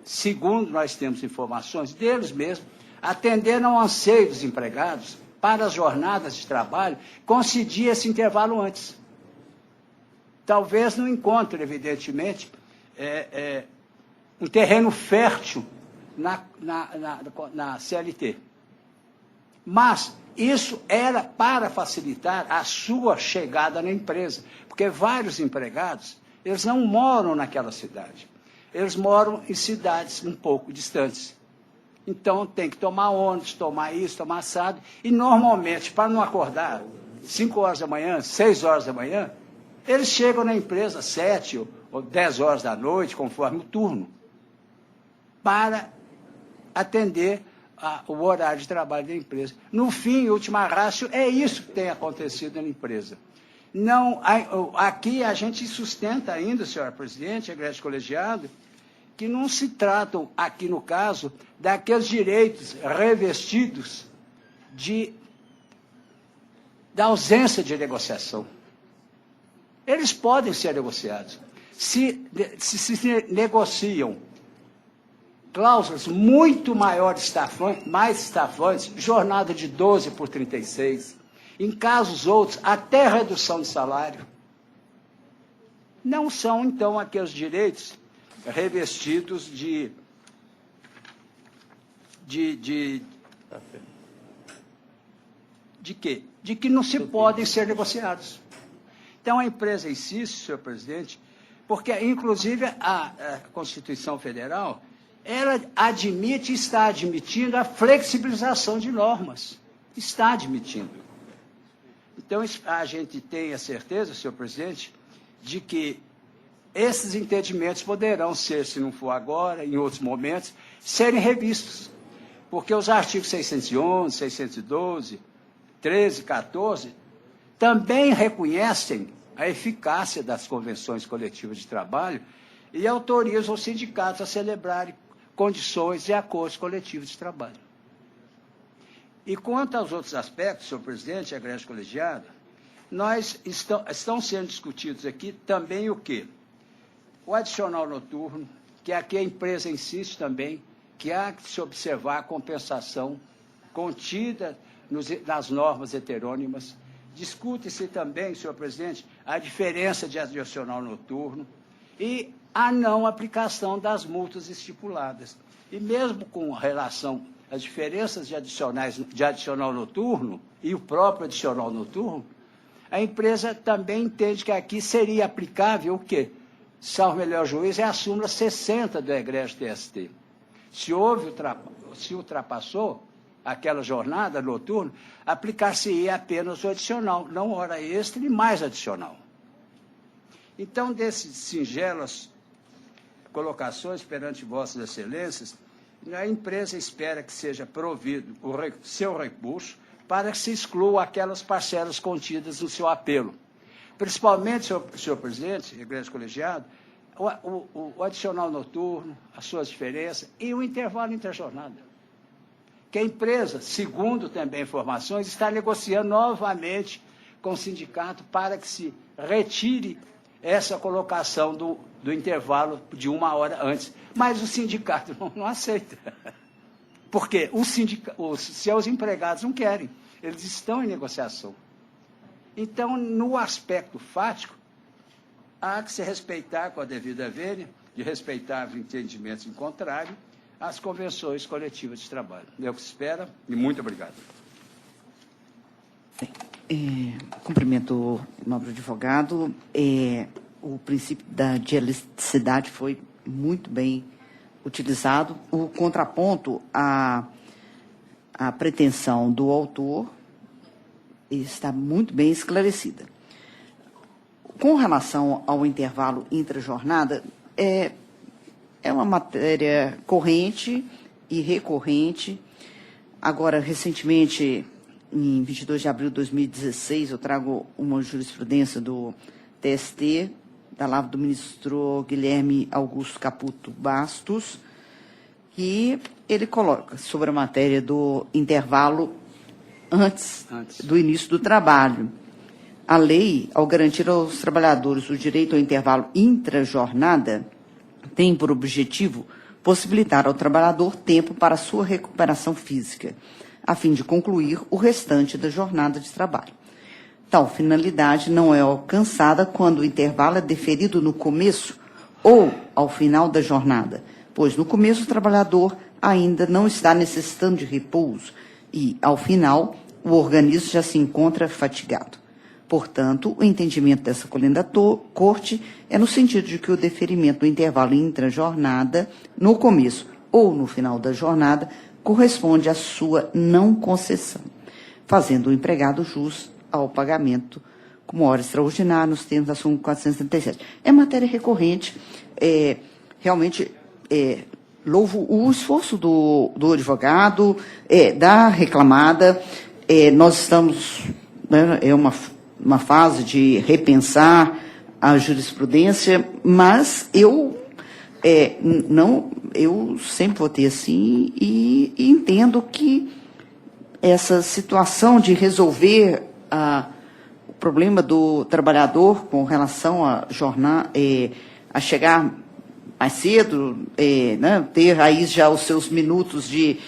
segundo nós temos informações deles mesmos, atendendo ao anseio dos empregados para as jornadas de trabalho, concedia esse intervalo antes. Talvez não encontre, evidentemente, um terreno fértil na CLT. Mas isso era para facilitar a sua chegada na empresa, porque vários empregados, eles não moram naquela cidade. Eles moram em cidades um pouco distantes. Então, tem que tomar ônibus, tomar isso, tomar assado. E, normalmente, para não acordar 5 horas da manhã, 6 horas da manhã, eles chegam na empresa 7 ou 10 horas da noite, conforme o turno, para atender o horário de trabalho da empresa. No fim, última ratio, é isso que tem acontecido na empresa. Não, aqui a gente sustenta ainda, senhora presidente, Egresso Colegiado, que não se tratam, aqui no caso, daqueles direitos revestidos da ausência de negociação. Eles podem ser negociados. Se negociam cláusulas muito maiores, mais estafantes, jornada de 12 por 36, em casos outros, até redução de salário. Não são, então, aqueles direitos revestidos de quê? De que não se podem ser negociados. Então, a empresa insiste, senhor presidente, porque, inclusive, a Constituição Federal, ela admite e está admitindo a flexibilização de normas. Está admitindo. Então, a gente tem a certeza, senhor presidente, de que esses entendimentos poderão ser, se não for agora, em outros momentos, serem revistos. Porque os artigos 611, 612, 13, 14, também reconhecem a eficácia das convenções coletivas de trabalho e autorizam os sindicatos a celebrarem condições de acordos coletivos de trabalho. E quanto aos outros aspectos, senhor presidente, Egresso Colegiado, estão sendo discutidos aqui também o quê? O adicional noturno, que aqui a empresa insiste também que há que se observar a compensação contida nas normas heterônimas. Discute-se também, senhor presidente, a diferença de adicional noturno e a não aplicação das multas estipuladas. E mesmo com relação às diferenças de adicional noturno e o próprio adicional noturno, a empresa também entende que aqui seria aplicável o quê? Salvo melhor juízo, é a súmula 60 do egresso TST. Se ultrapassou aquela jornada noturna, aplicar-se-ia apenas o adicional, não hora extra e mais adicional. Então, desses singelas colocações perante vossas excelências, a empresa espera que seja provido o seu recurso para que se exclua aquelas parcelas contidas no seu apelo. Principalmente, senhor presidente, Egresso Colegiado, o adicional noturno, as suas diferenças e o intervalo interjornada. que a empresa, segundo também informações, está negociando novamente com o sindicato para que se retire essa colocação do intervalo de 1 hora antes. Mas o sindicato não aceita. Porque seus empregados não querem. Eles estão em negociação. Então, no aspecto fático, há que se respeitar com a devida vênia, de respeitar os entendimentos em contrário, as convenções coletivas de trabalho. É o que se espera, e muito obrigado. Cumprimento o nobre advogado. O princípio da dialisticidade foi muito bem utilizado. O contraponto à pretensão do autor está muito bem esclarecida. Com relação ao intervalo intrajornada, é uma matéria corrente e recorrente. Agora, recentemente, em 22 de abril de 2016, eu trago uma jurisprudência do TST, da lavra do ministro Guilherme Augusto Caputo Bastos, que ele coloca sobre a matéria do intervalo antes do início do trabalho. A lei, ao garantir aos trabalhadores o direito ao intervalo intrajornada, tem por objetivo possibilitar ao trabalhador tempo para sua recuperação física, a fim de concluir o restante da jornada de trabalho. Tal finalidade não é alcançada quando o intervalo é deferido no começo ou ao final da jornada, pois no começo o trabalhador ainda não está necessitando de repouso e, ao final, o organismo já se encontra fatigado. Portanto, o entendimento dessa colenda corte é no sentido de que o deferimento do intervalo intrajornada, no começo ou no final da jornada, corresponde à sua não concessão, fazendo o empregado jus ao pagamento como hora extraordinária nos termos da súmula 437. É matéria recorrente, realmente louvo o esforço do advogado, da reclamada. Nós estamos, é uma fase de repensar a jurisprudência, mas eu sempre votei assim e entendo que essa situação de resolver o problema do trabalhador com relação a a chegar mais cedo, ter aí já os seus minutos de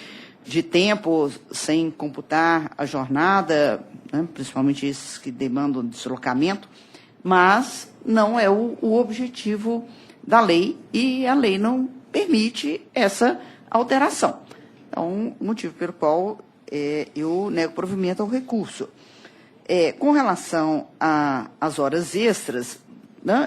tempo sem computar a jornada, principalmente esses que demandam deslocamento, mas não é o objetivo da lei e a lei não permite essa alteração. Então, o motivo pelo qual eu nego provimento ao recurso. Com relação às horas extras,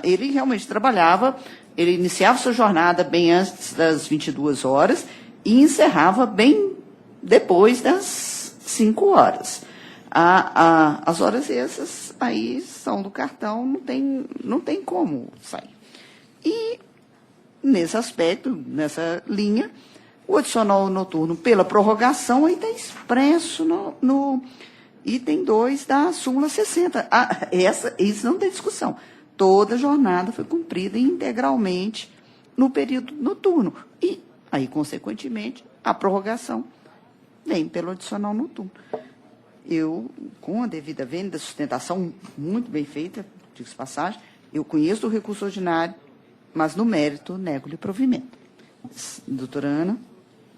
ele realmente trabalhava, ele iniciava sua jornada bem antes das 22 horas e encerrava bem depois das 5 horas. As horas extras aí são do cartão, não tem como sair. E, nesse aspecto, nessa linha, o adicional noturno pela prorrogação aí está expresso no item 2 da súmula 60. Isso não tem discussão. Toda a jornada foi cumprida integralmente no período noturno. E, aí, consequentemente, a prorrogação vem pelo adicional noturno. Eu, com a devida vênia da sustentação muito bem feita, digo-se passagem, eu conheço o recurso ordinário, mas no mérito nego-lhe provimento. Doutora Ana.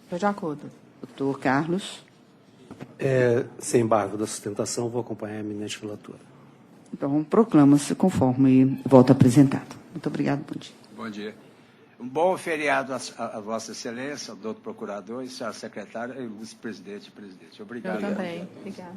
Estou de acordo. Doutor Carlos. Sem embargo da sustentação, vou acompanhar a eminente relatora. Então, proclama-se conforme voto apresentado. Muito obrigado, bom dia. Bom dia. Um bom feriado a Vossa Excelência, ao doutor Procurador, e senhora Secretária, e vice-presidente e presidente. Obrigado. Eu também. Obrigada.